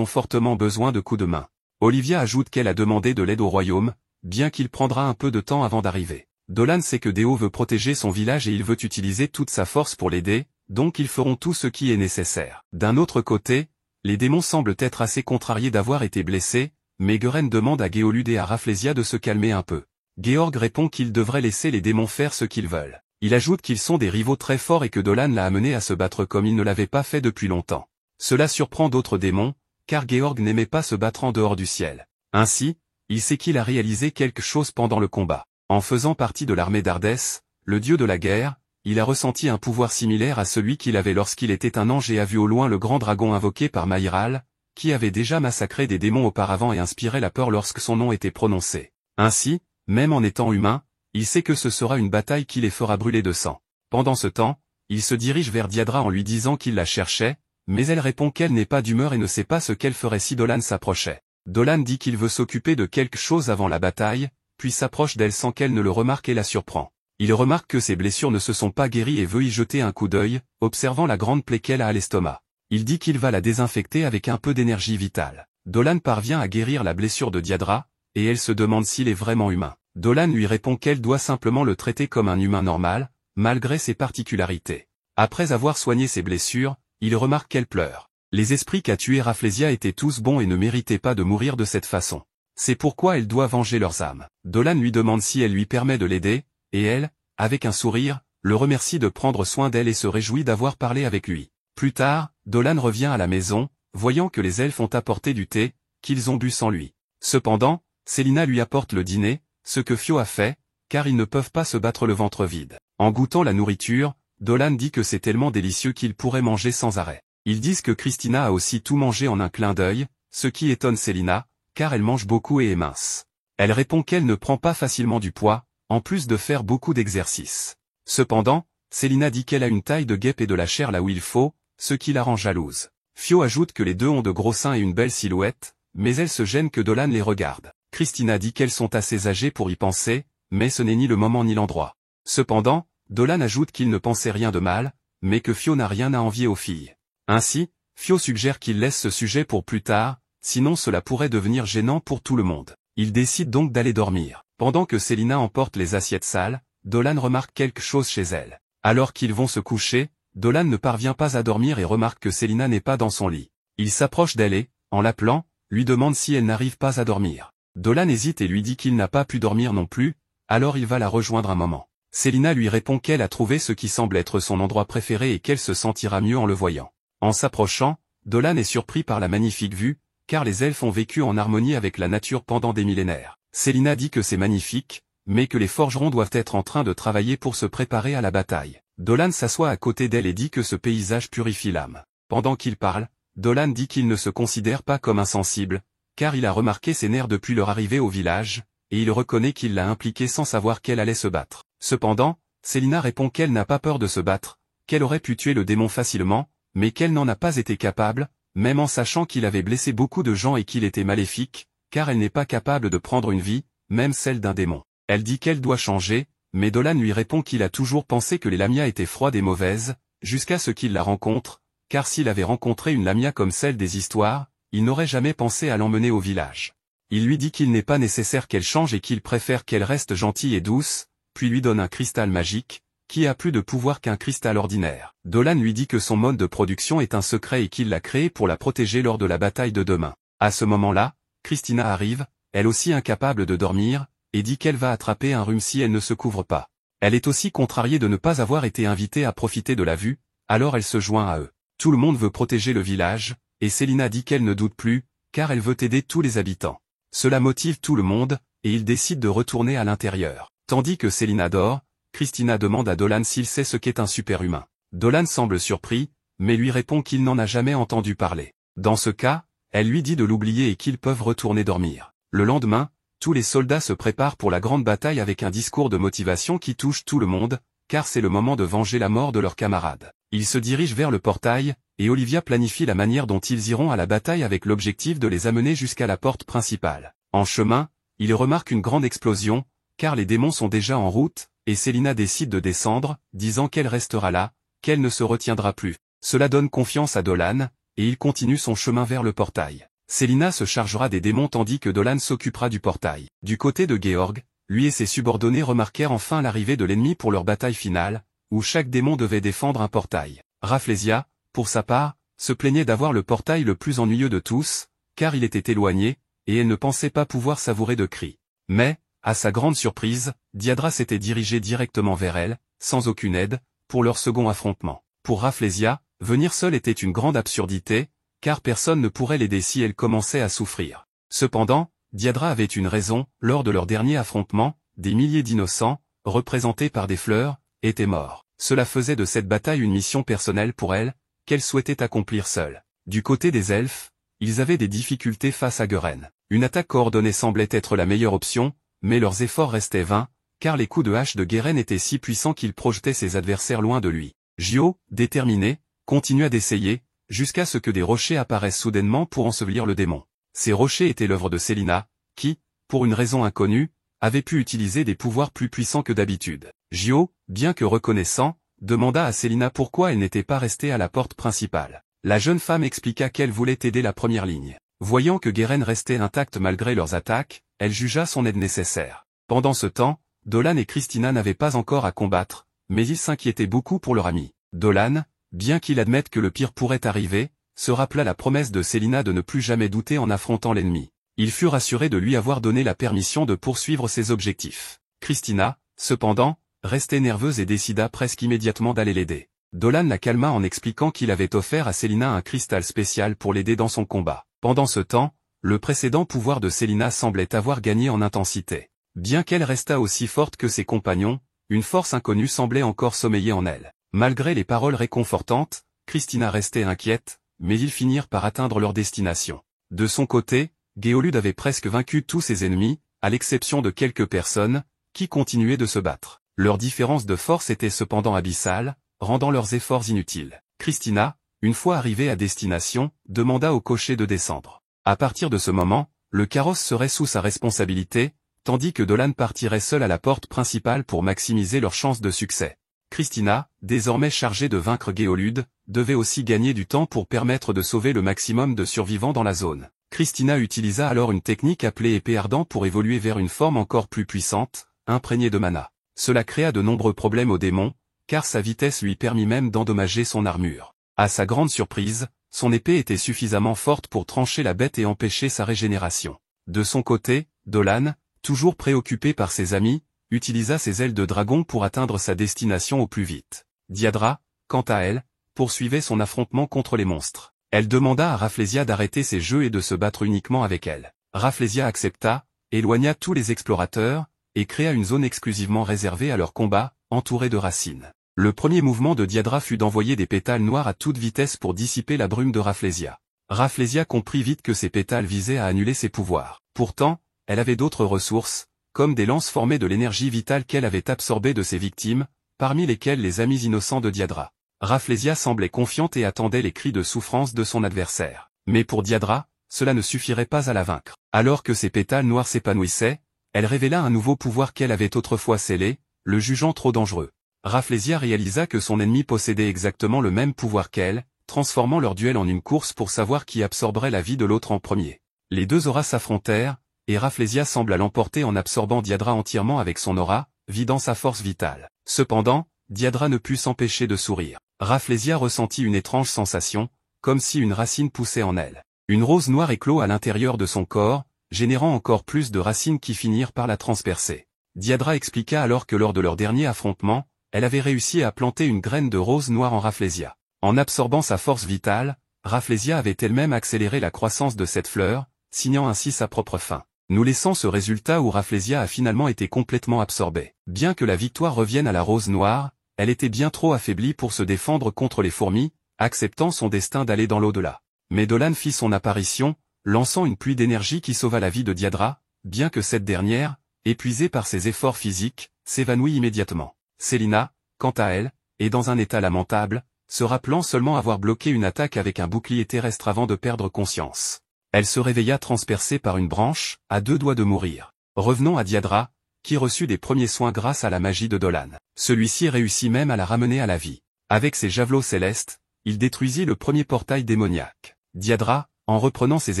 ont fortement besoin de coups de main. Olivia ajoute qu'elle a demandé de l'aide au royaume, bien qu'il prendra un peu de temps avant d'arriver. Dolan sait que Deo veut protéger son village et il veut utiliser toute sa force pour l'aider, donc ils feront tout ce qui est nécessaire. D'un autre côté, les démons semblent être assez contrariés d'avoir été blessés, mais Geren demande à Géolude et à Rafflesia de se calmer un peu. Georg répond qu'il devrait laisser les démons faire ce qu'ils veulent. Il ajoute qu'ils sont des rivaux très forts et que Dolan l'a amené à se battre comme il ne l'avait pas fait depuis longtemps. Cela surprend d'autres démons, car Georg n'aimait pas se battre en dehors du ciel. Ainsi, il sait qu'il a réalisé quelque chose pendant le combat. En faisant partie de l'armée d'Ardès, le dieu de la guerre, il a ressenti un pouvoir similaire à celui qu'il avait lorsqu'il était un ange et a vu au loin le grand dragon invoqué par Maïral, qui avait déjà massacré des démons auparavant et inspiré la peur lorsque son nom était prononcé. Ainsi, même en étant humain, il sait que ce sera une bataille qui les fera brûler de sang. Pendant ce temps, il se dirige vers Diadra en lui disant qu'il la cherchait, mais elle répond qu'elle n'est pas d'humeur et ne sait pas ce qu'elle ferait si Dolan s'approchait. Dolan dit qu'il veut s'occuper de quelque chose avant la bataille, puis s'approche d'elle sans qu'elle ne le remarque et la surprend. Il remarque que ses blessures ne se sont pas guéries et veut y jeter un coup d'œil, observant la grande plaie qu'elle a à l'estomac. Il dit qu'il va la désinfecter avec un peu d'énergie vitale. Dolan parvient à guérir la blessure de Diadra, et elle se demande s'il est vraiment humain. Dolan lui répond qu'elle doit simplement le traiter comme un humain normal, malgré ses particularités. Après avoir soigné ses blessures, il remarque qu'elle pleure. Les esprits qu'a tué Rafflesia étaient tous bons et ne méritaient pas de mourir de cette façon. C'est pourquoi elle doit venger leurs âmes. Dolan lui demande si elle lui permet de l'aider, et elle, avec un sourire, le remercie de prendre soin d'elle et se réjouit d'avoir parlé avec lui. Plus tard, Dolan revient à la maison, voyant que les elfes ont apporté du thé, qu'ils ont bu sans lui. Cependant, Célina lui apporte le dîner, ce que Fio a fait, car ils ne peuvent pas se battre le ventre vide. En goûtant la nourriture, Dolan dit que c'est tellement délicieux qu'ils pourraient manger sans arrêt. Ils disent que Christina a aussi tout mangé en un clin d'œil, ce qui étonne Célina, car elle mange beaucoup et est mince. Elle répond qu'elle ne prend pas facilement du poids, en plus de faire beaucoup d'exercices. Cependant, Célina dit qu'elle a une taille de guêpe et de la chair là où il faut, ce qui la rend jalouse. Fio ajoute que les deux ont de gros seins et une belle silhouette, mais elle se gêne que Dolan les regarde. Christina dit qu'elles sont assez âgées pour y penser, mais ce n'est ni le moment ni l'endroit. Cependant, Dolan ajoute qu'il ne pensait rien de mal, mais que Fio n'a rien à envier aux filles. Ainsi, Fio suggère qu'il laisse ce sujet pour plus tard, sinon cela pourrait devenir gênant pour tout le monde. Il décide donc d'aller dormir. Pendant que Célina emporte les assiettes sales, Dolan remarque quelque chose chez elle. Alors qu'ils vont se coucher, Dolan ne parvient pas à dormir et remarque que Célina n'est pas dans son lit. Il s'approche d'elle et, en l'appelant, lui demande si elle n'arrive pas à dormir. Dolan hésite et lui dit qu'il n'a pas pu dormir non plus, alors il va la rejoindre un moment. Célina lui répond qu'elle a trouvé ce qui semble être son endroit préféré et qu'elle se sentira mieux en le voyant. En s'approchant, Dolan est surpris par la magnifique vue, car les elfes ont vécu en harmonie avec la nature pendant des millénaires. Célina dit que c'est magnifique, mais que les forgerons doivent être en train de travailler pour se préparer à la bataille. Dolan s'assoit à côté d'elle et dit que ce paysage purifie l'âme. Pendant qu'il parle, Dolan dit qu'il ne se considère pas comme insensible, car il a remarqué ses nerfs depuis leur arrivée au village, et il reconnaît qu'il l'a impliquée sans savoir qu'elle allait se battre. Cependant, Célina répond qu'elle n'a pas peur de se battre, qu'elle aurait pu tuer le démon facilement, mais qu'elle n'en a pas été capable, même en sachant qu'il avait blessé beaucoup de gens et qu'il était maléfique, car elle n'est pas capable de prendre une vie, même celle d'un démon. Elle dit qu'elle doit changer, mais Dolan lui répond qu'il a toujours pensé que les Lamia étaient froides et mauvaises, jusqu'à ce qu'il la rencontre, car s'il avait rencontré une Lamia comme celle des histoires, il n'aurait jamais pensé à l'emmener au village. Il lui dit qu'il n'est pas nécessaire qu'elle change et qu'il préfère qu'elle reste gentille et douce, puis lui donne un cristal magique, qui a plus de pouvoir qu'un cristal ordinaire. Dolan lui dit que son mode de production est un secret et qu'il l'a créé pour la protéger lors de la bataille de demain. À ce moment-là, Christina arrive, elle aussi incapable de dormir, et dit qu'elle va attraper un rhume si elle ne se couvre pas. Elle est aussi contrariée de ne pas avoir été invitée à profiter de la vue, alors elle se joint à eux. Tout le monde veut protéger le village, et Célina dit qu'elle ne doute plus, car elle veut aider tous les habitants. Cela motive tout le monde, et ils décident de retourner à l'intérieur. Tandis que Célina dort, Christina demande à Dolan s'il sait ce qu'est un super-humain. Dolan semble surpris, mais lui répond qu'il n'en a jamais entendu parler. Dans ce cas, elle lui dit de l'oublier et qu'ils peuvent retourner dormir. Le lendemain, tous les soldats se préparent pour la grande bataille avec un discours de motivation qui touche tout le monde, car c'est le moment de venger la mort de leurs camarades. Ils se dirigent vers le portail, et Olivia planifie la manière dont ils iront à la bataille avec l'objectif de les amener jusqu'à la porte principale. En chemin, ils remarquent une grande explosion, car les démons sont déjà en route, et Célina décide de descendre, disant qu'elle restera là, qu'elle ne se retiendra plus. Cela donne confiance à Dolan, et il continue son chemin vers le portail. Célina se chargera des démons tandis que Dolan s'occupera du portail. Du côté de Georg, lui et ses subordonnés remarquèrent enfin l'arrivée de l'ennemi pour leur bataille finale, où chaque démon devait défendre un portail. Rafflesia, pour sa part, se plaignait d'avoir le portail le plus ennuyeux de tous, car il était éloigné, et elle ne pensait pas pouvoir savourer de cris. Mais, à sa grande surprise, Diadra s'était dirigé directement vers elle, sans aucune aide, pour leur second affrontement. Pour Rafflesia, venir seule était une grande absurdité, car personne ne pourrait l'aider si elle commençait à souffrir. Cependant, Diadra avait une raison, lors de leur dernier affrontement, des milliers d'innocents, représentés par des fleurs, étaient morts. Cela faisait de cette bataille une mission personnelle pour elle, qu'elle souhaitait accomplir seule. Du côté des elfes, ils avaient des difficultés face à Geren. Une attaque coordonnée semblait être la meilleure option, mais leurs efforts restaient vains, car les coups de hache de Geren étaient si puissants qu'ils projetaient ses adversaires loin de lui. Gio, déterminé, continua d'essayer, jusqu'à ce que des rochers apparaissent soudainement pour ensevelir le démon. Ces rochers étaient l'œuvre de Célina, qui, pour une raison inconnue, avait pu utiliser des pouvoirs plus puissants que d'habitude. Gio, bien que reconnaissant, demanda à Célina pourquoi elle n'était pas restée à la porte principale. La jeune femme expliqua qu'elle voulait aider la première ligne. Voyant que Geren restait intacte malgré leurs attaques, elle jugea son aide nécessaire. Pendant ce temps, Dolan et Christina n'avaient pas encore à combattre, mais ils s'inquiétaient beaucoup pour leur ami. Dolan, bien qu'il admette que le pire pourrait arriver, se rappela la promesse de Célina de ne plus jamais douter en affrontant l'ennemi. Il fut rassuré de lui avoir donné la permission de poursuivre ses objectifs. Christina, cependant, restait nerveuse et décida presque immédiatement d'aller l'aider. Dolan la calma en expliquant qu'il avait offert à Célina un cristal spécial pour l'aider dans son combat. Pendant ce temps, le précédent pouvoir de Célina semblait avoir gagné en intensité. Bien qu'elle restât aussi forte que ses compagnons, une force inconnue semblait encore sommeiller en elle. Malgré les paroles réconfortantes, Christina restait inquiète, mais ils finirent par atteindre leur destination. De son côté, Géolude avait presque vaincu tous ses ennemis, à l'exception de quelques personnes, qui continuaient de se battre. Leur différence de force était cependant abyssale, rendant leurs efforts inutiles. Christina, une fois arrivée à destination, demanda au cocher de descendre. À partir de ce moment, le carrosse serait sous sa responsabilité, tandis que Dolan partirait seul à la porte principale pour maximiser leurs chances de succès. Christina, désormais chargée de vaincre Géolude, devait aussi gagner du temps pour permettre de sauver le maximum de survivants dans la zone. Christina utilisa alors une technique appelée épée ardente pour évoluer vers une forme encore plus puissante, imprégnée de mana. Cela créa de nombreux problèmes au démon, car sa vitesse lui permit même d'endommager son armure. À sa grande surprise, son épée était suffisamment forte pour trancher la bête et empêcher sa régénération. De son côté, Dolan, toujours préoccupé par ses amis, utilisa ses ailes de dragon pour atteindre sa destination au plus vite. Diadra, quant à elle, poursuivait son affrontement contre les monstres. Elle demanda à Rafflesia d'arrêter ses jeux et de se battre uniquement avec elle. Rafflesia accepta, éloigna tous les explorateurs, et créa une zone exclusivement réservée à leur combat, entourée de racines. Le premier mouvement de Diadra fut d'envoyer des pétales noirs à toute vitesse pour dissiper la brume de Rafflesia. Rafflesia comprit vite que ces pétales visaient à annuler ses pouvoirs. Pourtant, elle avait d'autres ressources, comme des lances formées de l'énergie vitale qu'elle avait absorbée de ses victimes, parmi lesquelles les amis innocents de Diadra. Rafflesia semblait confiante et attendait les cris de souffrance de son adversaire. Mais pour Diadra, cela ne suffirait pas à la vaincre. Alors que ses pétales noirs s'épanouissaient, elle révéla un nouveau pouvoir qu'elle avait autrefois scellé, le jugeant trop dangereux. Rafflesia réalisa que son ennemi possédait exactement le même pouvoir qu'elle, transformant leur duel en une course pour savoir qui absorberait la vie de l'autre en premier. Les deux auras s'affrontèrent, et Rafflesia sembla l'emporter en absorbant Diadra entièrement avec son aura, vidant sa force vitale. Cependant, Diadra ne put s'empêcher de sourire. Rafflesia ressentit une étrange sensation, comme si une racine poussait en elle. Une rose noire éclot à l'intérieur de son corps, générant encore plus de racines qui finirent par la transpercer. Diadra expliqua alors que lors de leur dernier affrontement, elle avait réussi à planter une graine de rose noire en Rafflesia. En absorbant sa force vitale, Rafflesia avait elle-même accéléré la croissance de cette fleur, signant ainsi sa propre fin. Nous laissons ce résultat où Rafflesia a finalement été complètement absorbée. Bien que la victoire revienne à la rose noire, elle était bien trop affaiblie pour se défendre contre les fourmis, acceptant son destin d'aller dans l'au-delà. Mais Dolan fit son apparition, lançant une pluie d'énergie qui sauva la vie de Diadra, bien que cette dernière, épuisée par ses efforts physiques, s'évanouit immédiatement. Célina, quant à elle, est dans un état lamentable, se rappelant seulement avoir bloqué une attaque avec un bouclier terrestre avant de perdre conscience. Elle se réveilla transpercée par une branche, à 2 doigts de mourir. Revenons à Diadra, qui reçut des premiers soins grâce à la magie de Dolan. Celui-ci réussit même à la ramener à la vie. Avec ses javelots célestes, il détruisit le premier portail démoniaque. Diadra, en reprenant ses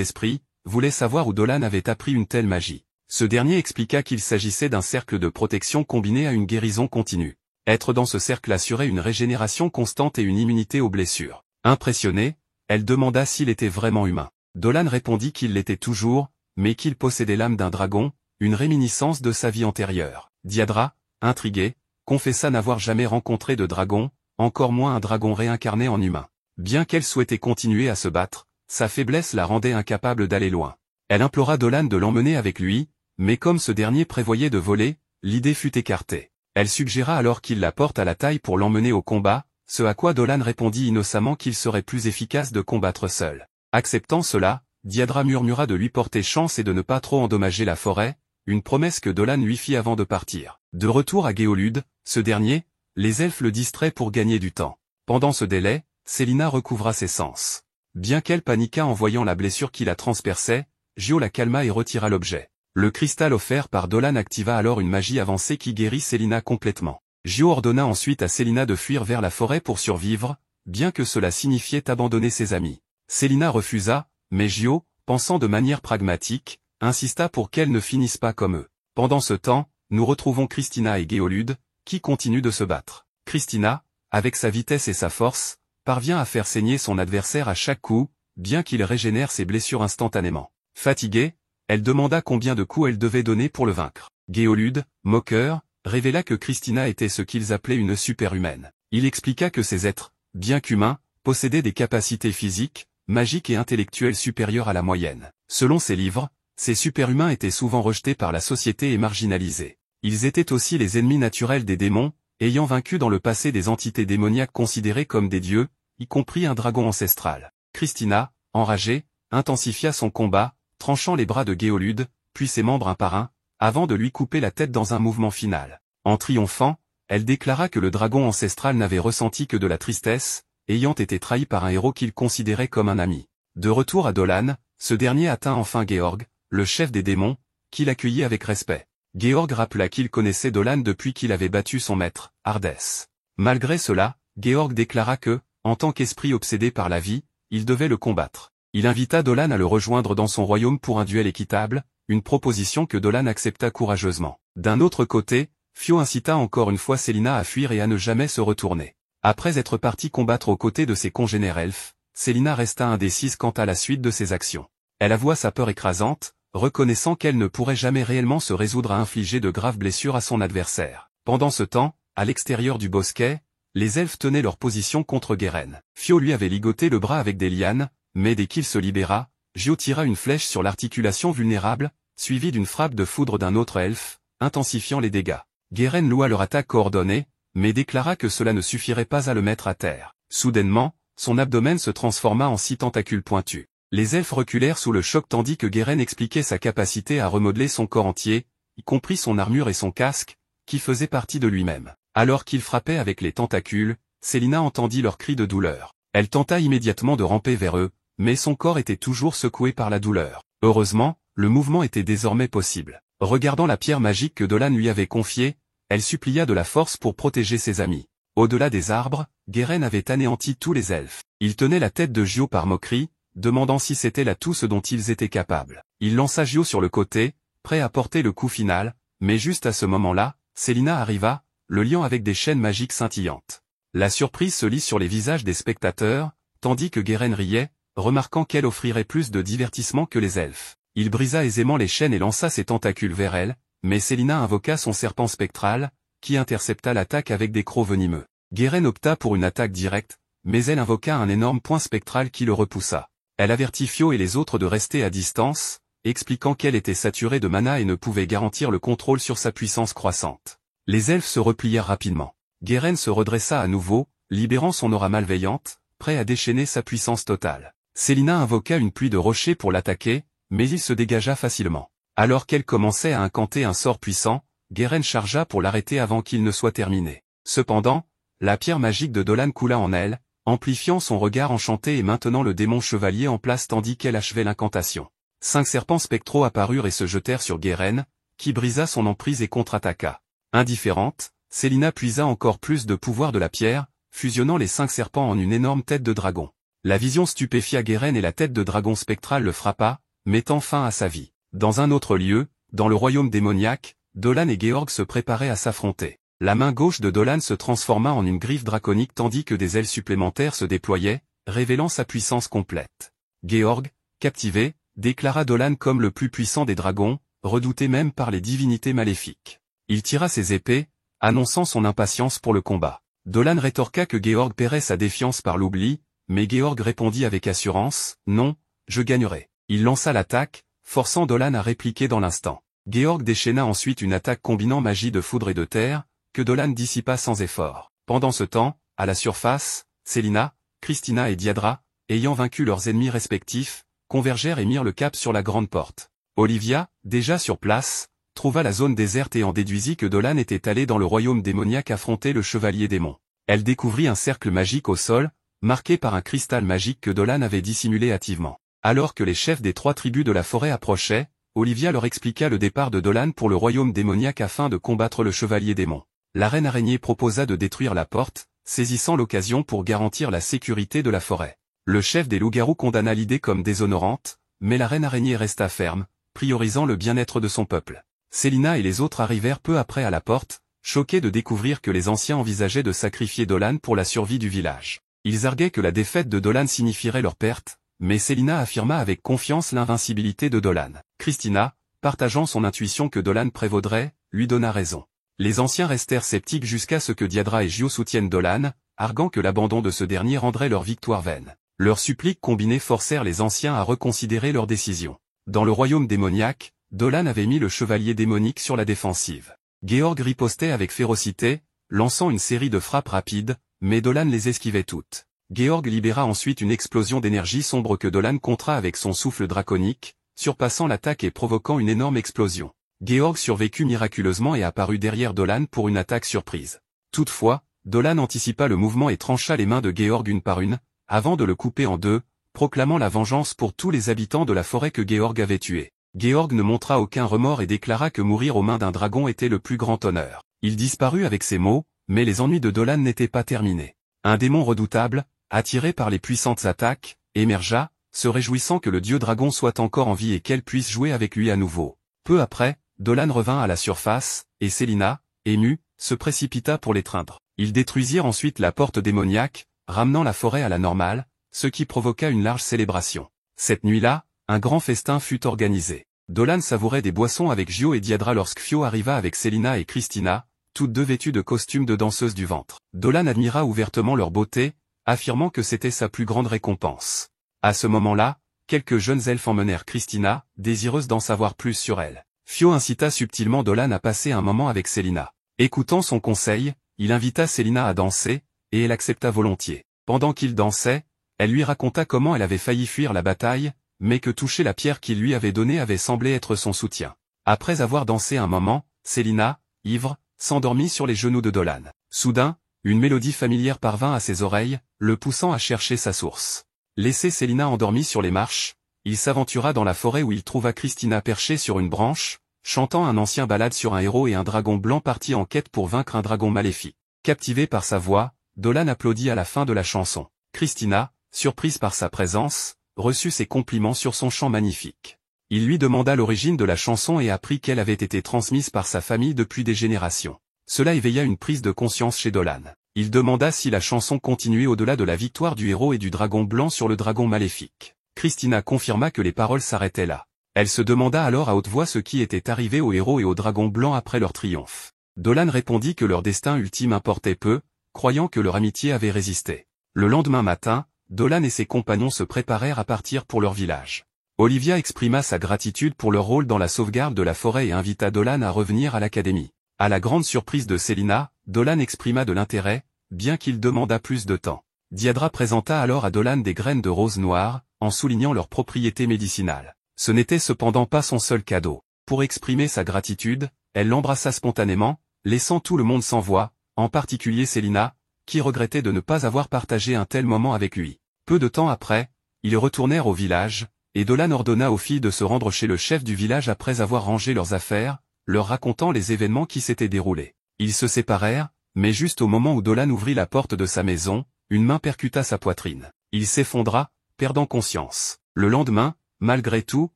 esprits, voulait savoir où Dolan avait appris une telle magie. Ce dernier expliqua qu'il s'agissait d'un cercle de protection combiné à une guérison continue. Être dans ce cercle assurait une régénération constante et une immunité aux blessures. Impressionnée, elle demanda s'il était vraiment humain. Dolan répondit qu'il l'était toujours, mais qu'il possédait l'âme d'un dragon, une réminiscence de sa vie antérieure. Diadra, intriguée, confessa n'avoir jamais rencontré de dragon, encore moins un dragon réincarné en humain. Bien qu'elle souhaitait continuer à se battre, sa faiblesse la rendait incapable d'aller loin. Elle implora Dolan de l'emmener avec lui, mais comme ce dernier prévoyait de voler, l'idée fut écartée. Elle suggéra alors qu'il la porte à la taille pour l'emmener au combat, ce à quoi Dolan répondit innocemment qu'il serait plus efficace de combattre seul. Acceptant cela, Diadra murmura de lui porter chance et de ne pas trop endommager la forêt, une promesse que Dolan lui fit avant de partir. De retour à Géolude, ce dernier, les elfes le distraient pour gagner du temps. Pendant ce délai, Célina recouvra ses sens. Bien qu'elle paniqua en voyant la blessure qui la transperçait, Gio la calma et retira l'objet. Le cristal offert par Dolan activa alors une magie avancée qui guérit Célina complètement. Gio ordonna ensuite à Célina de fuir vers la forêt pour survivre, bien que cela signifiait abandonner ses amis. Célina refusa, mais Gio, pensant de manière pragmatique, insista pour qu'elle ne finisse pas comme eux. Pendant ce temps, nous retrouvons Christina et Géolude, qui continuent de se battre. Christina, avec sa vitesse et sa force, parvient à faire saigner son adversaire à chaque coup, bien qu'il régénère ses blessures instantanément. Fatiguée, elle demanda combien de coups elle devait donner pour le vaincre. Géolude, moqueur, révéla que Christina était ce qu'ils appelaient une superhumaine. Il expliqua que ces êtres, bien qu'humains, possédaient des capacités physiques, magiques et intellectuelles supérieures à la moyenne. Selon ses livres, ces superhumains étaient souvent rejetés par la société et marginalisés. Ils étaient aussi les ennemis naturels des démons, ayant vaincu dans le passé des entités démoniaques considérées comme des dieux, y compris un dragon ancestral. Christina, enragée, intensifia son combat, tranchant les bras de Géolude, puis ses membres un par un, avant de lui couper la tête dans un mouvement final. En triomphant, elle déclara que le dragon ancestral n'avait ressenti que de la tristesse, ayant été trahi par un héros qu'il considérait comme un ami. De retour à Dolan, ce dernier atteint enfin Georg, le chef des démons, qui l'accueillit avec respect. Georg rappela qu'il connaissait Dolan depuis qu'il avait battu son maître, Ardès. Malgré cela, Georg déclara que, en tant qu'esprit obsédé par la vie, il devait le combattre. Il invita Dolan à le rejoindre dans son royaume pour un duel équitable, une proposition que Dolan accepta courageusement. D'un autre côté, Fio incita encore une fois Célina à fuir et à ne jamais se retourner. Après être partie combattre aux côtés de ses congénères elfes, Célina resta indécise quant à la suite de ses actions. Elle avoua sa peur écrasante, reconnaissant qu'elle ne pourrait jamais réellement se résoudre à infliger de graves blessures à son adversaire. Pendant ce temps, à l'extérieur du bosquet, les elfes tenaient leur position contre Guéren. Fio lui avait ligoté le bras avec des lianes, mais dès qu'il se libéra, Gio tira une flèche sur l'articulation vulnérable, suivie d'une frappe de foudre d'un autre elfe, intensifiant les dégâts. Guéren loua leur attaque coordonnée, mais déclara que cela ne suffirait pas à le mettre à terre. Soudainement, son abdomen se transforma en 6 tentacules pointus. Les elfes reculèrent sous le choc tandis que Guéren expliquait sa capacité à remodeler son corps entier, y compris son armure et son casque, qui faisaient partie de lui-même. Alors qu'il frappait avec les tentacules, Célina entendit leurs cris de douleur. Elle tenta immédiatement de ramper vers eux, mais son corps était toujours secoué par la douleur. Heureusement, le mouvement était désormais possible. Regardant la pierre magique que Dolan lui avait confiée, elle supplia de la force pour protéger ses amis. Au-delà des arbres, Guéren avait anéanti tous les elfes. Il tenait la tête de Gio par moquerie, demandant si c'était là tout ce dont ils étaient capables. Il lança Gio sur le côté, prêt à porter le coup final, mais juste à ce moment-là, Célina arriva, le liant avec des chaînes magiques scintillantes. La surprise se lit sur les visages des spectateurs, tandis que Guéren riait, remarquant qu'elle offrirait plus de divertissement que les elfes. Il brisa aisément les chaînes et lança ses tentacules vers elle, mais Célina invoqua son serpent spectral, qui intercepta l'attaque avec des crocs venimeux. Guéren opta pour une attaque directe, mais elle invoqua un énorme point spectral qui le repoussa. Elle avertit Fio et les autres de rester à distance, expliquant qu'elle était saturée de mana et ne pouvait garantir le contrôle sur sa puissance croissante. Les elfes se replièrent rapidement. Guéren se redressa à nouveau, libérant son aura malveillante, prêt à déchaîner sa puissance totale. Célina invoqua une pluie de rochers pour l'attaquer, mais il se dégagea facilement. Alors qu'elle commençait à incanter un sort puissant, Guéren chargea pour l'arrêter avant qu'il ne soit terminé. Cependant, la pierre magique de Dolan coula en elle, amplifiant son regard enchanté et maintenant le démon chevalier en place tandis qu'elle achevait l'incantation. 5 serpents spectraux apparurent et se jetèrent sur Guéren, qui brisa son emprise et contre-attaqua. Indifférente, Célina puisa encore plus de pouvoir de la pierre, fusionnant les 5 serpents en une énorme tête de dragon. La vision stupéfia Guéren et la tête de dragon spectral le frappa, mettant fin à sa vie. Dans un autre lieu, dans le royaume démoniaque, Dolan et Georg se préparaient à s'affronter. La main gauche de Dolan se transforma en une griffe draconique tandis que des ailes supplémentaires se déployaient, révélant sa puissance complète. Georg, captivé, déclara Dolan comme le plus puissant des dragons, redouté même par les divinités maléfiques. Il tira ses épées, annonçant son impatience pour le combat. Dolan rétorqua que Georg paierait sa défiance par l'oubli, mais Georg répondit avec assurance, « Non, je gagnerai ». Il lança l'attaque, forçant Dolan à répliquer dans l'instant. Georg déchaîna ensuite une attaque combinant magie de foudre et de terre, que Dolan dissipa sans effort. Pendant ce temps, à la surface, Célina, Christina et Diadra, ayant vaincu leurs ennemis respectifs, convergèrent et mirent le cap sur la grande porte. Olivia, déjà sur place, trouva la zone déserte et en déduisit que Dolan était allé dans le royaume démoniaque affronter le chevalier démon. Elle découvrit un cercle magique au sol, marqué par un cristal magique que Dolan avait dissimulé hâtivement. Alors que les chefs des 3 tribus de la forêt approchaient, Olivia leur expliqua le départ de Dolan pour le royaume démoniaque afin de combattre le chevalier démon. La reine araignée proposa de détruire la porte, saisissant l'occasion pour garantir la sécurité de la forêt. Le chef des loups-garous condamna l'idée comme déshonorante, mais la reine araignée resta ferme, priorisant le bien-être de son peuple. Célina et les autres arrivèrent peu après à la porte, choqués de découvrir que les anciens envisageaient de sacrifier Dolan pour la survie du village. Ils arguaient que la défaite de Dolan signifierait leur perte, mais Célina affirma avec confiance l'invincibilité de Dolan. Christina, partageant son intuition que Dolan prévaudrait, lui donna raison. Les anciens restèrent sceptiques jusqu'à ce que Diadra et Gio soutiennent Dolan, arguant que l'abandon de ce dernier rendrait leur victoire vaine. Leurs suppliques combinées forcèrent les anciens à reconsidérer leur décision. Dans le royaume démoniaque, Dolan avait mis le chevalier démonique sur la défensive. Georg ripostait avec férocité, lançant une série de frappes rapides, mais Dolan les esquivait toutes. Georg libéra ensuite une explosion d'énergie sombre que Dolan contra avec son souffle draconique, surpassant l'attaque et provoquant une énorme explosion. Georg survécut miraculeusement et apparut derrière Dolan pour une attaque surprise. Toutefois, Dolan anticipa le mouvement et trancha les mains de Georg une par une, avant de le couper en deux, proclamant la vengeance pour tous les habitants de la forêt que Georg avait tués. Georg ne montra aucun remords et déclara que mourir aux mains d'un dragon était le plus grand honneur. Il disparut avec ces mots, mais les ennuis de Dolan n'étaient pas terminés. Un démon redoutable, attiré par les puissantes attaques, émergea, se réjouissant que le dieu dragon soit encore en vie et qu'elle puisse jouer avec lui à nouveau. Peu après, Dolan revint à la surface, et Célina, émue, se précipita pour l'étreindre. Ils détruisirent ensuite la porte démoniaque, ramenant la forêt à la normale, ce qui provoqua une large célébration. Cette nuit-là, un grand festin fut organisé. Dolan savourait des boissons avec Gio et Diadra lorsque Fio arriva avec Célina et Christina, toutes deux vêtues de costumes de danseuses du ventre. Dolan admira ouvertement leur beauté, affirmant que c'était sa plus grande récompense. À ce moment-là, quelques jeunes elfes emmenèrent Christina, désireuse d'en savoir plus sur elle. Fio incita subtilement Dolan à passer un moment avec Célina. Écoutant son conseil, il invita Célina à danser, et elle accepta volontiers. Pendant qu'ils dansaient, elle lui raconta comment elle avait failli fuir la bataille, mais que toucher la pierre qu'il lui avait donnée avait semblé être son soutien. Après avoir dansé un moment, Célina, ivre, s'endormit sur les genoux de Dolan. Soudain, une mélodie familière parvint à ses oreilles, le poussant à chercher sa source. Laissé Célina endormie sur les marches, il s'aventura dans la forêt où il trouva Christina perchée sur une branche, chantant un ancien ballade sur un héros et un dragon blanc parti en quête pour vaincre un dragon maléfique. Captivé par sa voix, Dolan applaudit à la fin de la chanson. Christina, surprise par sa présence, reçut ses compliments sur son chant magnifique. Il lui demanda l'origine de la chanson et apprit qu'elle avait été transmise par sa famille depuis des générations. Cela éveilla une prise de conscience chez Dolan. Il demanda si la chanson continuait au-delà de la victoire du héros et du dragon blanc sur le dragon maléfique. Christina confirma que les paroles s'arrêtaient là. Elle se demanda alors à haute voix ce qui était arrivé au héros et au dragon blanc après leur triomphe. Dolan répondit que leur destin ultime importait peu, croyant que leur amitié avait résisté. Le lendemain matin, Dolan et ses compagnons se préparèrent à partir pour leur village. Olivia exprima sa gratitude pour leur rôle dans la sauvegarde de la forêt et invita Dolan à revenir à l'académie. À la grande surprise de Célina, Dolan exprima de l'intérêt, bien qu'il demandât plus de temps. Diadra présenta alors à Dolan des graines de rose noire, en soulignant leurs propriétés médicinales. Ce n'était cependant pas son seul cadeau. Pour exprimer sa gratitude, elle l'embrassa spontanément, laissant tout le monde sans voix, en particulier Célina, qui regrettait de ne pas avoir partagé un tel moment avec lui. Peu de temps après, ils retournèrent au village, et Dolan ordonna aux filles de se rendre chez le chef du village après avoir rangé leurs affaires, leur racontant les événements qui s'étaient déroulés. Ils se séparèrent, mais juste au moment où Dolan ouvrit la porte de sa maison, une main percuta sa poitrine. Il s'effondra, perdant conscience. Le lendemain, malgré tout,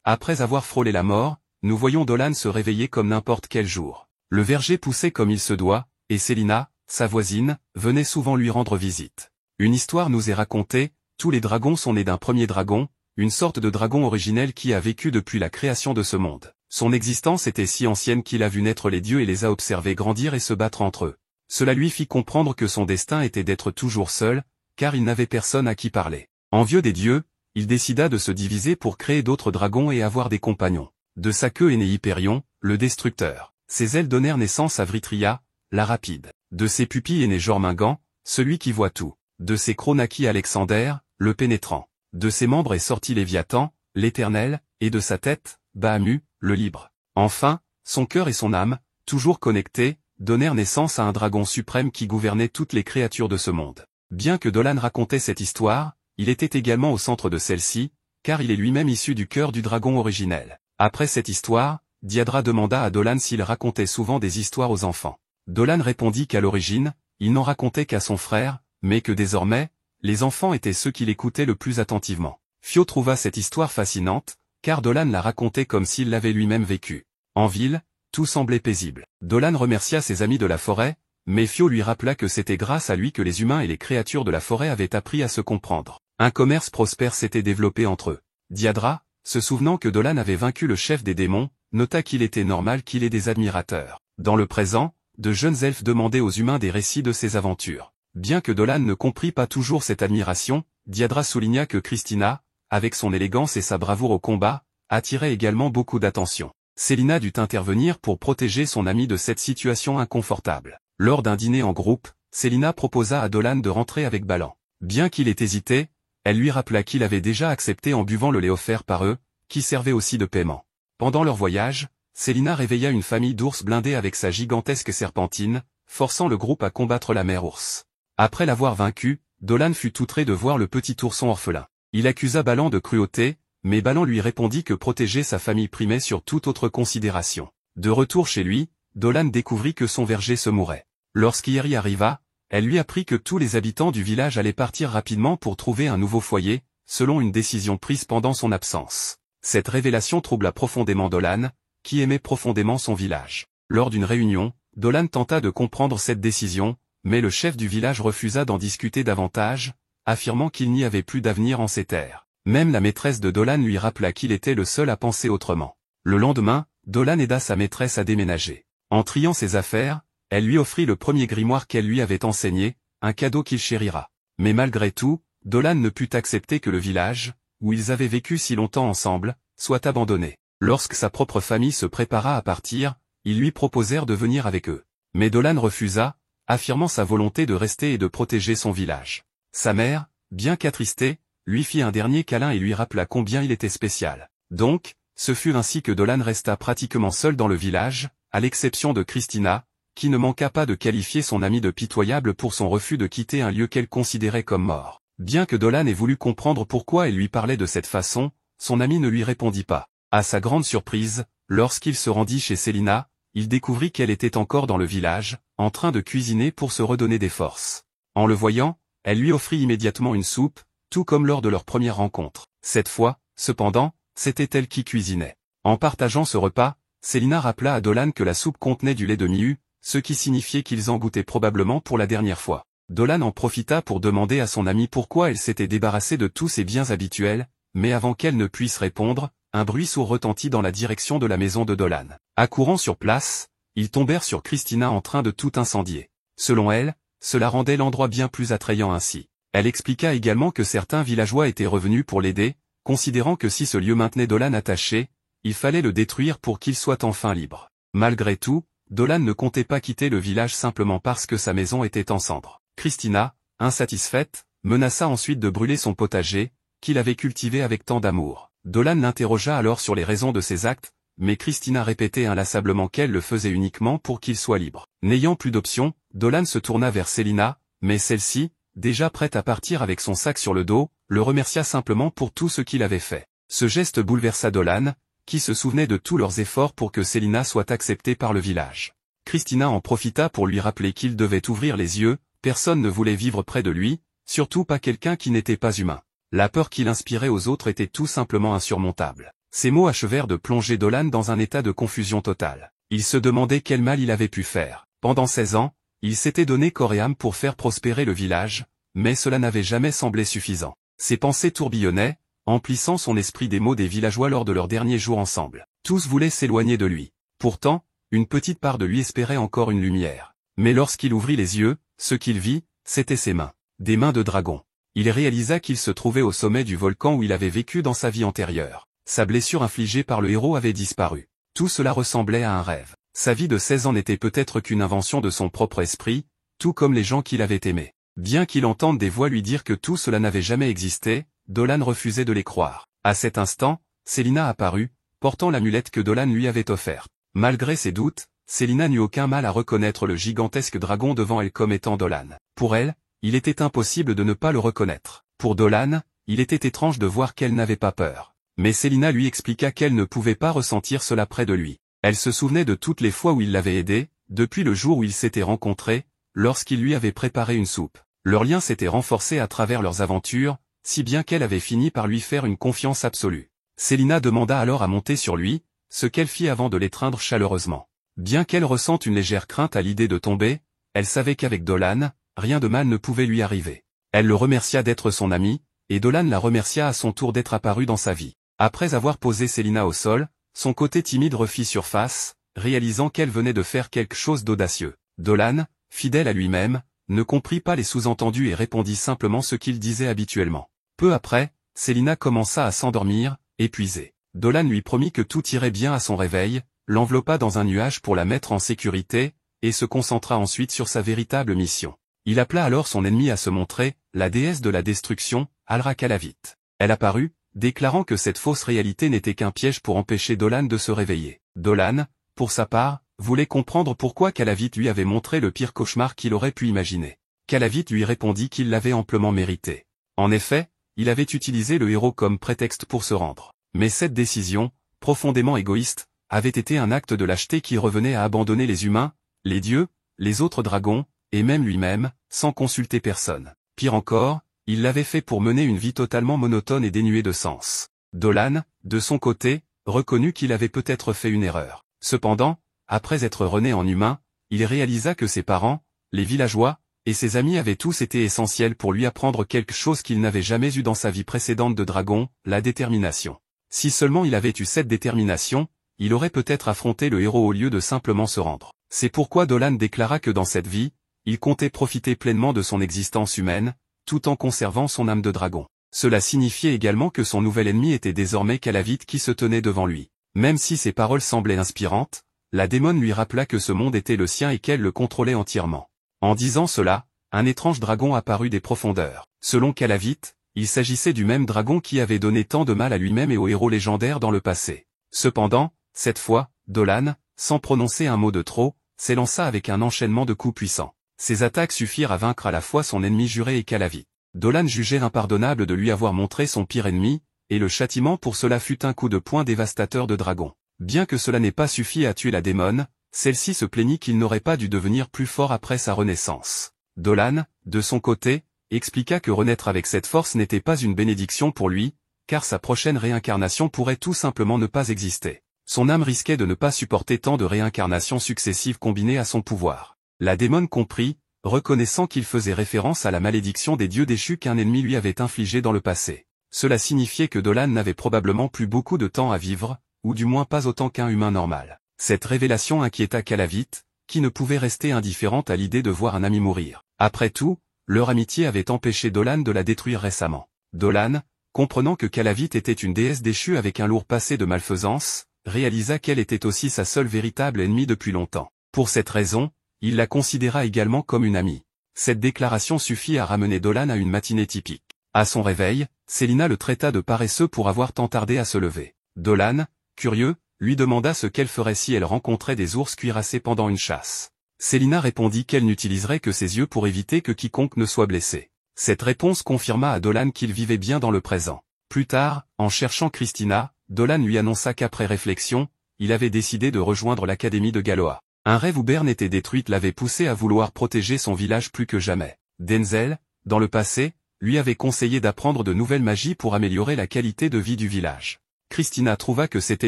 après avoir frôlé la mort, nous voyons Dolan se réveiller comme n'importe quel jour. Le verger poussait comme il se doit, et Célina, sa voisine, venait souvent lui rendre visite. Une histoire nous est racontée, tous les dragons sont nés d'un premier dragon, une sorte de dragon originel qui a vécu depuis la création de ce monde. Son existence était si ancienne qu'il a vu naître les dieux et les a observés grandir et se battre entre eux. Cela lui fit comprendre que son destin était d'être toujours seul, car il n'avait personne à qui parler. Envieux des dieux, il décida de se diviser pour créer d'autres dragons et avoir des compagnons. De sa queue est né Hyperion, le destructeur. Ses ailes donnèrent naissance à Vritria, la rapide. De ses pupilles est né Jormungand, celui qui voit tout. De ses crocs naquit Alexander, le pénétrant. De ses membres est sorti Léviathan, l'éternel, et de sa tête, Bahamut, le libre. Enfin, son cœur et son âme, toujours connectés, donnèrent naissance à un dragon suprême qui gouvernait toutes les créatures de ce monde. Bien que Dolan racontait cette histoire, il était également au centre de celle-ci, car il est lui-même issu du cœur du dragon originel. Après cette histoire, Diadra demanda à Dolan s'il racontait souvent des histoires aux enfants. Dolan répondit qu'à l'origine, il n'en racontait qu'à son frère, mais que désormais, les enfants étaient ceux qui l'écoutaient le plus attentivement. Fio trouva cette histoire fascinante, car Dolan la racontait comme s'il l'avait lui-même vécue. En ville, tout semblait paisible. Dolan remercia ses amis de la forêt, mais Fio lui rappela que c'était grâce à lui que les humains et les créatures de la forêt avaient appris à se comprendre. Un commerce prospère s'était développé entre eux. Diadra, se souvenant que Dolan avait vaincu le chef des démons, nota qu'il était normal qu'il ait des admirateurs. Dans le présent, de jeunes elfes demandaient aux humains des récits de ses aventures. Bien que Dolan ne comprit pas toujours cette admiration, Diadra souligna que Christina, avec son élégance et sa bravoure au combat, attirait également beaucoup d'attention. Célina dut intervenir pour protéger son ami de cette situation inconfortable. Lors d'un dîner en groupe, Célina proposa à Dolan de rentrer avec Balan. Bien qu'il ait hésité, elle lui rappela qu'il avait déjà accepté en buvant le lait offert par eux, qui servait aussi de paiement. Pendant leur voyage, Célina réveilla une famille d'ours blindés avec sa gigantesque serpentine, forçant le groupe à combattre la mère ours. Après l'avoir vaincu, Dolan fut outré de voir le petit ourson orphelin. Il accusa Balan de cruauté, mais Balan lui répondit que protéger sa famille primait sur toute autre considération. De retour chez lui, Dolan découvrit que son verger se mourait. Lorsqu'Yeri arriva, elle lui apprit que tous les habitants du village allaient partir rapidement pour trouver un nouveau foyer, selon une décision prise pendant son absence. Cette révélation troubla profondément Dolan, qui aimait profondément son village. Lors d'une réunion, Dolan tenta de comprendre cette décision, mais le chef du village refusa d'en discuter davantage, affirmant qu'il n'y avait plus d'avenir en ces terres. Même la maîtresse de Dolan lui rappela qu'il était le seul à penser autrement. Le lendemain, Dolan aida sa maîtresse à déménager. En triant ses affaires, elle lui offrit le premier grimoire qu'elle lui avait enseigné, un cadeau qu'il chérira. Mais malgré tout, Dolan ne put accepter que le village, où ils avaient vécu si longtemps ensemble, soit abandonné. Lorsque sa propre famille se prépara à partir, ils lui proposèrent de venir avec eux. Mais Dolan refusa, affirmant sa volonté de rester et de protéger son village. Sa mère, bien qu'attristée, lui fit un dernier câlin et lui rappela combien il était spécial. Donc, ce fut ainsi que Dolan resta pratiquement seul dans le village, à l'exception de Christina, qui ne manqua pas de qualifier son ami de pitoyable pour son refus de quitter un lieu qu'elle considérait comme mort. Bien que Dolan ait voulu comprendre pourquoi elle lui parlait de cette façon, son ami ne lui répondit pas. À sa grande surprise, lorsqu'il se rendit chez Célina, il découvrit qu'elle était encore dans le village, en train de cuisiner pour se redonner des forces. En le voyant, elle lui offrit immédiatement une soupe, tout comme lors de leur première rencontre. Cette fois, cependant, c'était elle qui cuisinait. En partageant ce repas, Célina rappela à Dolan que la soupe contenait du lait de Miu, ce qui signifiait qu'ils en goûtaient probablement pour la dernière fois. Dolan en profita pour demander à son amie pourquoi elle s'était débarrassée de tous ses biens habituels, mais avant qu'elle ne puisse répondre, un bruit sourd retentit dans la direction de la maison de Dolan. Accourant sur place, ils tombèrent sur Christina en train de tout incendier. Selon elle, cela rendait l'endroit bien plus attrayant ainsi. Elle expliqua également que certains villageois étaient revenus pour l'aider, considérant que si ce lieu maintenait Dolan attaché, il fallait le détruire pour qu'il soit enfin libre. Malgré tout, Dolan ne comptait pas quitter le village simplement parce que sa maison était en cendres. Christina, insatisfaite, menaça ensuite de brûler son potager, qu'il avait cultivé avec tant d'amour. Dolan l'interrogea alors sur les raisons de ses actes, mais Christina répétait inlassablement qu'elle le faisait uniquement pour qu'il soit libre. N'ayant plus d'option, Dolan se tourna vers Célina, mais celle-ci, déjà prête à partir avec son sac sur le dos, le remercia simplement pour tout ce qu'il avait fait. Ce geste bouleversa Dolan, qui se souvenait de tous leurs efforts pour que Célina soit acceptée par le village. Christina en profita pour lui rappeler qu'il devait ouvrir les yeux, personne ne voulait vivre près de lui, surtout pas quelqu'un qui n'était pas humain. La peur qu'il inspirait aux autres était tout simplement insurmontable. Ces mots achevèrent de plonger Dolan dans un état de confusion totale. Il se demandait quel mal il avait pu faire. Pendant 16 ans, il s'était donné corps et âme pour faire prospérer le village, mais cela n'avait jamais semblé suffisant. Ses pensées tourbillonnaient, emplissant son esprit des mots des villageois lors de leurs derniers jours ensemble. Tous voulaient s'éloigner de lui. Pourtant, une petite part de lui espérait encore une lumière. Mais lorsqu'il ouvrit les yeux, ce qu'il vit, c'étaient ses mains. Des mains de dragon. Il réalisa qu'il se trouvait au sommet du volcan où il avait vécu dans sa vie antérieure. Sa blessure infligée par le héros avait disparu. Tout cela ressemblait à un rêve. Sa vie de 16 ans n'était peut-être qu'une invention de son propre esprit, tout comme les gens qu'il avait aimés. Bien qu'il entende des voix lui dire que tout cela n'avait jamais existé, Dolan refusait de les croire. À cet instant, Célina apparut, portant l'amulette que Dolan lui avait offerte. Malgré ses doutes, Célina n'eut aucun mal à reconnaître le gigantesque dragon devant elle comme étant Dolan. Pour elle, il était impossible de ne pas le reconnaître. Pour Dolan, il était étrange de voir qu'elle n'avait pas peur. Mais Célina lui expliqua qu'elle ne pouvait pas ressentir cela près de lui. Elle se souvenait de toutes les fois où il l'avait aidée, depuis le jour où ils s'étaient rencontrés, lorsqu'il lui avait préparé une soupe. Leur lien s'était renforcé à travers leurs aventures, si bien qu'elle avait fini par lui faire une confiance absolue. Célina demanda alors à monter sur lui, ce qu'elle fit avant de l'étreindre chaleureusement. Bien qu'elle ressente une légère crainte à l'idée de tomber, elle savait qu'avec Dolan, rien de mal ne pouvait lui arriver. Elle le remercia d'être son ami, et Dolan la remercia à son tour d'être apparu dans sa vie. Après avoir posé Célina au sol, son côté timide refit surface, réalisant qu'elle venait de faire quelque chose d'audacieux. Dolan, fidèle à lui-même, ne comprit pas les sous-entendus et répondit simplement ce qu'il disait habituellement. Peu après, Célina commença à s'endormir, épuisée. Dolan lui promit que tout irait bien à son réveil, l'enveloppa dans un nuage pour la mettre en sécurité, et se concentra ensuite sur sa véritable mission. Il appela alors son ennemi à se montrer, la déesse de la destruction, Alra-Calavit. Elle apparut, déclarant que cette fausse réalité n'était qu'un piège pour empêcher Dolan de se réveiller. Dolan, pour sa part, voulait comprendre pourquoi Calavit lui avait montré le pire cauchemar qu'il aurait pu imaginer. Calavit lui répondit qu'il l'avait amplement mérité. En effet, il avait utilisé le héros comme prétexte pour se rendre. Mais cette décision, profondément égoïste, avait été un acte de lâcheté qui revenait à abandonner les humains, les dieux, les autres dragons, et même lui-même, sans consulter personne. Pire encore, il l'avait fait pour mener une vie totalement monotone et dénuée de sens. Dolan, de son côté, reconnut qu'il avait peut-être fait une erreur. Cependant, après être rené en humain, il réalisa que ses parents, les villageois, et ses amis avaient tous été essentiels pour lui apprendre quelque chose qu'il n'avait jamais eu dans sa vie précédente de dragon, la détermination. Si seulement il avait eu cette détermination, il aurait peut-être affronté le héros au lieu de simplement se rendre. C'est pourquoi Dolan déclara que dans cette vie, il comptait profiter pleinement de son existence humaine, tout en conservant son âme de dragon. Cela signifiait également que son nouvel ennemi était désormais Calavit qui se tenait devant lui. Même si ses paroles semblaient inspirantes, la démone lui rappela que ce monde était le sien et qu'elle le contrôlait entièrement. En disant cela, un étrange dragon apparut des profondeurs. Selon Calavit, il s'agissait du même dragon qui avait donné tant de mal à lui-même et aux héros légendaires dans le passé. Cependant, cette fois, Dolan, sans prononcer un mot de trop, s'élança avec un enchaînement de coups puissants. Ses attaques suffirent à vaincre à la fois son ennemi juré et Calavit. Dolan jugeait impardonnable de lui avoir montré son pire ennemi, et le châtiment pour cela fut un coup de poing dévastateur de dragon. Bien que cela n'ait pas suffi à tuer la démone, celle-ci se plaignit qu'il n'aurait pas dû devenir plus fort après sa renaissance. Dolan, de son côté, expliqua que renaître avec cette force n'était pas une bénédiction pour lui, car sa prochaine réincarnation pourrait tout simplement ne pas exister. Son âme risquait de ne pas supporter tant de réincarnations successives combinées à son pouvoir. La démone comprit, reconnaissant qu'il faisait référence à la malédiction des dieux déchus qu'un ennemi lui avait infligée dans le passé. Cela signifiait que Dolan n'avait probablement plus beaucoup de temps à vivre, ou du moins pas autant qu'un humain normal. Cette révélation inquiéta Calavit, qui ne pouvait rester indifférente à l'idée de voir un ami mourir. Après tout, leur amitié avait empêché Dolan de la détruire récemment. Dolan, comprenant que Calavit était une déesse déchue avec un lourd passé de malfaisance, réalisa qu'elle était aussi sa seule véritable ennemie depuis longtemps. Pour cette raison, il la considéra également comme une amie. Cette déclaration suffit à ramener Dolan à une matinée typique. À son réveil, Célina le traita de paresseux pour avoir tant tardé à se lever. Dolan, curieux, lui demanda ce qu'elle ferait si elle rencontrait des ours cuirassés pendant une chasse. Célina répondit qu'elle n'utiliserait que ses yeux pour éviter que quiconque ne soit blessé. Cette réponse confirma à Dolan qu'il vivait bien dans le présent. Plus tard, en cherchant Christina, Dolan lui annonça qu'après réflexion, il avait décidé de rejoindre l'académie de Galoa. Un rêve où Berne était détruite l'avait poussé à vouloir protéger son village plus que jamais. Denzel, dans le passé, lui avait conseillé d'apprendre de nouvelles magies pour améliorer la qualité de vie du village. Christina trouva que c'était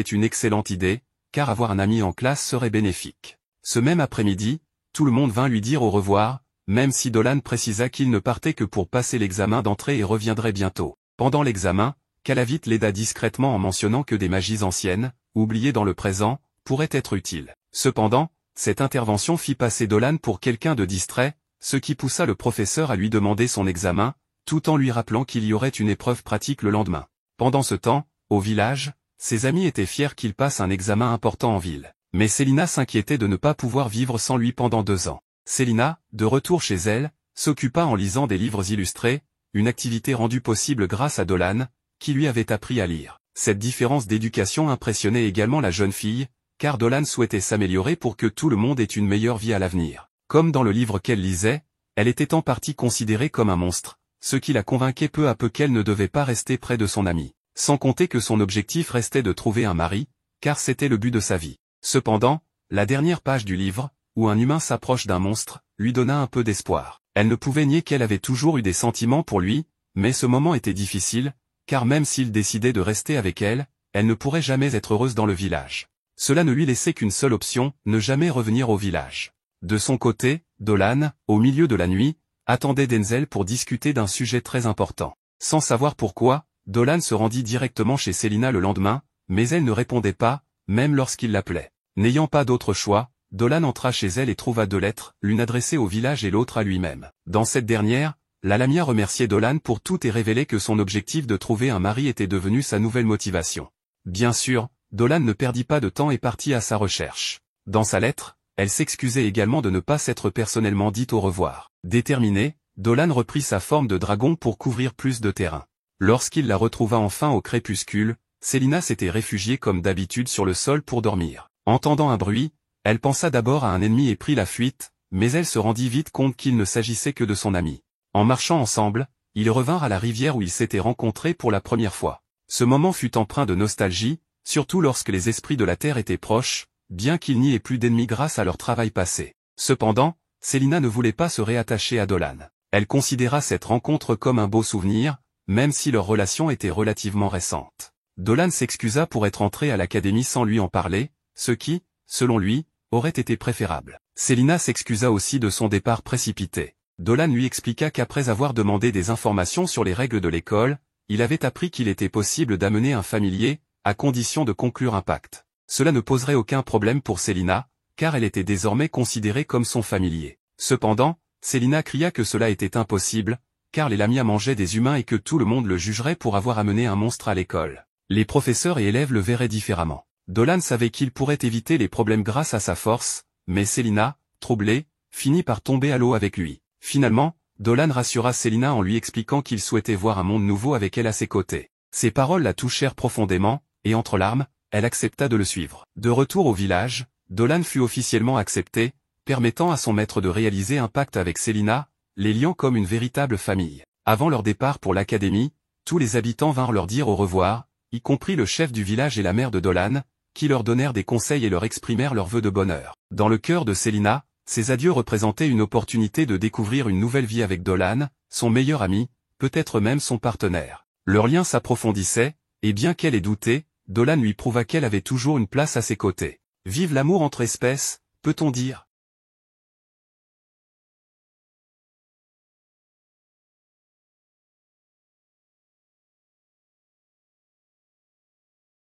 une excellente idée, car avoir un ami en classe serait bénéfique. Ce même après-midi, tout le monde vint lui dire au revoir, même si Dolan précisa qu'il ne partait que pour passer l'examen d'entrée et reviendrait bientôt. Pendant l'examen, Calavit l'aida discrètement en mentionnant que des magies anciennes, oubliées dans le présent, pourraient être utiles. Cependant, cette intervention fit passer Dolan pour quelqu'un de distrait, ce qui poussa le professeur à lui demander son examen, tout en lui rappelant qu'il y aurait une épreuve pratique le lendemain. Pendant ce temps, au village, ses amis étaient fiers qu'il passe un examen important en ville. Mais Célina s'inquiétait de ne pas pouvoir vivre sans lui pendant 2 ans. Célina, de retour chez elle, s'occupa en lisant des livres illustrés, une activité rendue possible grâce à Dolan, qui lui avait appris à lire. Cette différence d'éducation impressionnait également la jeune fille, car Dolan souhaitait s'améliorer pour que tout le monde ait une meilleure vie à l'avenir. Comme dans le livre qu'elle lisait, elle était en partie considérée comme un monstre, ce qui la convainquait peu à peu qu'elle ne devait pas rester près de son ami. Sans compter que son objectif restait de trouver un mari, car c'était le but de sa vie. Cependant, la dernière page du livre, où un humain s'approche d'un monstre, lui donna un peu d'espoir. Elle ne pouvait nier qu'elle avait toujours eu des sentiments pour lui, mais ce moment était difficile, car même s'il décidait de rester avec elle, elle ne pourrait jamais être heureuse dans le village. Cela ne lui laissait qu'une seule option, ne jamais revenir au village. De son côté, Dolan, au milieu de la nuit, attendait Denzel pour discuter d'un sujet très important. Sans savoir pourquoi, Dolan se rendit directement chez Célina le lendemain, mais elle ne répondait pas, même lorsqu'il l'appelait. N'ayant pas d'autre choix, Dolan entra chez elle et trouva 2 lettres, l'une adressée au village et l'autre à lui-même. Dans cette dernière, la Lamia remerciait Dolan pour tout et révélait que son objectif de trouver un mari était devenu sa nouvelle motivation. Bien sûr, Dolan ne perdit pas de temps et partit à sa recherche. Dans sa lettre, elle s'excusait également de ne pas s'être personnellement dite au revoir. Déterminé, Dolan reprit sa forme de dragon pour couvrir plus de terrain. Lorsqu'il la retrouva enfin au crépuscule, Célina s'était réfugiée comme d'habitude sur le sol pour dormir. Entendant un bruit, elle pensa d'abord à un ennemi et prit la fuite, mais elle se rendit vite compte qu'il ne s'agissait que de son ami. En marchant ensemble, ils revinrent à la rivière où ils s'étaient rencontrés pour la première fois. Ce moment fut empreint de nostalgie, surtout lorsque les esprits de la Terre étaient proches, bien qu'il n'y ait plus d'ennemis grâce à leur travail passé. Cependant, Célina ne voulait pas se réattacher à Dolan. Elle considéra cette rencontre comme un beau souvenir, même si leur relation était relativement récente. Dolan s'excusa pour être entré à l'académie sans lui en parler, ce qui, selon lui, aurait été préférable. Célina s'excusa aussi de son départ précipité. Dolan lui expliqua qu'après avoir demandé des informations sur les règles de l'école, il avait appris qu'il était possible d'amener un familier, à condition de conclure un pacte. Cela ne poserait aucun problème pour Célina, car elle était désormais considérée comme son familier. Cependant, Célina cria que cela était impossible, car les Lamia mangeaient des humains et que tout le monde le jugerait pour avoir amené un monstre à l'école. Les professeurs et élèves le verraient différemment. Dolan savait qu'il pourrait éviter les problèmes grâce à sa force, mais Célina, troublée, finit par tomber à l'eau avec lui. Finalement, Dolan rassura Célina en lui expliquant qu'il souhaitait voir un monde nouveau avec elle à ses côtés. Ces paroles la touchèrent profondément, et entre larmes, elle accepta de le suivre. De retour au village, Dolan fut officiellement accepté, permettant à son maître de réaliser un pacte avec Célina, les liant comme une véritable famille. Avant leur départ pour l'académie, tous les habitants vinrent leur dire au revoir, y compris le chef du village et la mère de Dolan, qui leur donnèrent des conseils et leur exprimèrent leurs vœux de bonheur. Dans le cœur de Célina, ces adieux représentaient une opportunité de découvrir une nouvelle vie avec Dolan, son meilleur ami, peut-être même son partenaire. Leur lien s'approfondissait, et bien qu'elle ait douté, Dolan lui prouva qu'elle avait toujours une place à ses côtés. Vive l'amour entre espèces, peut-on dire?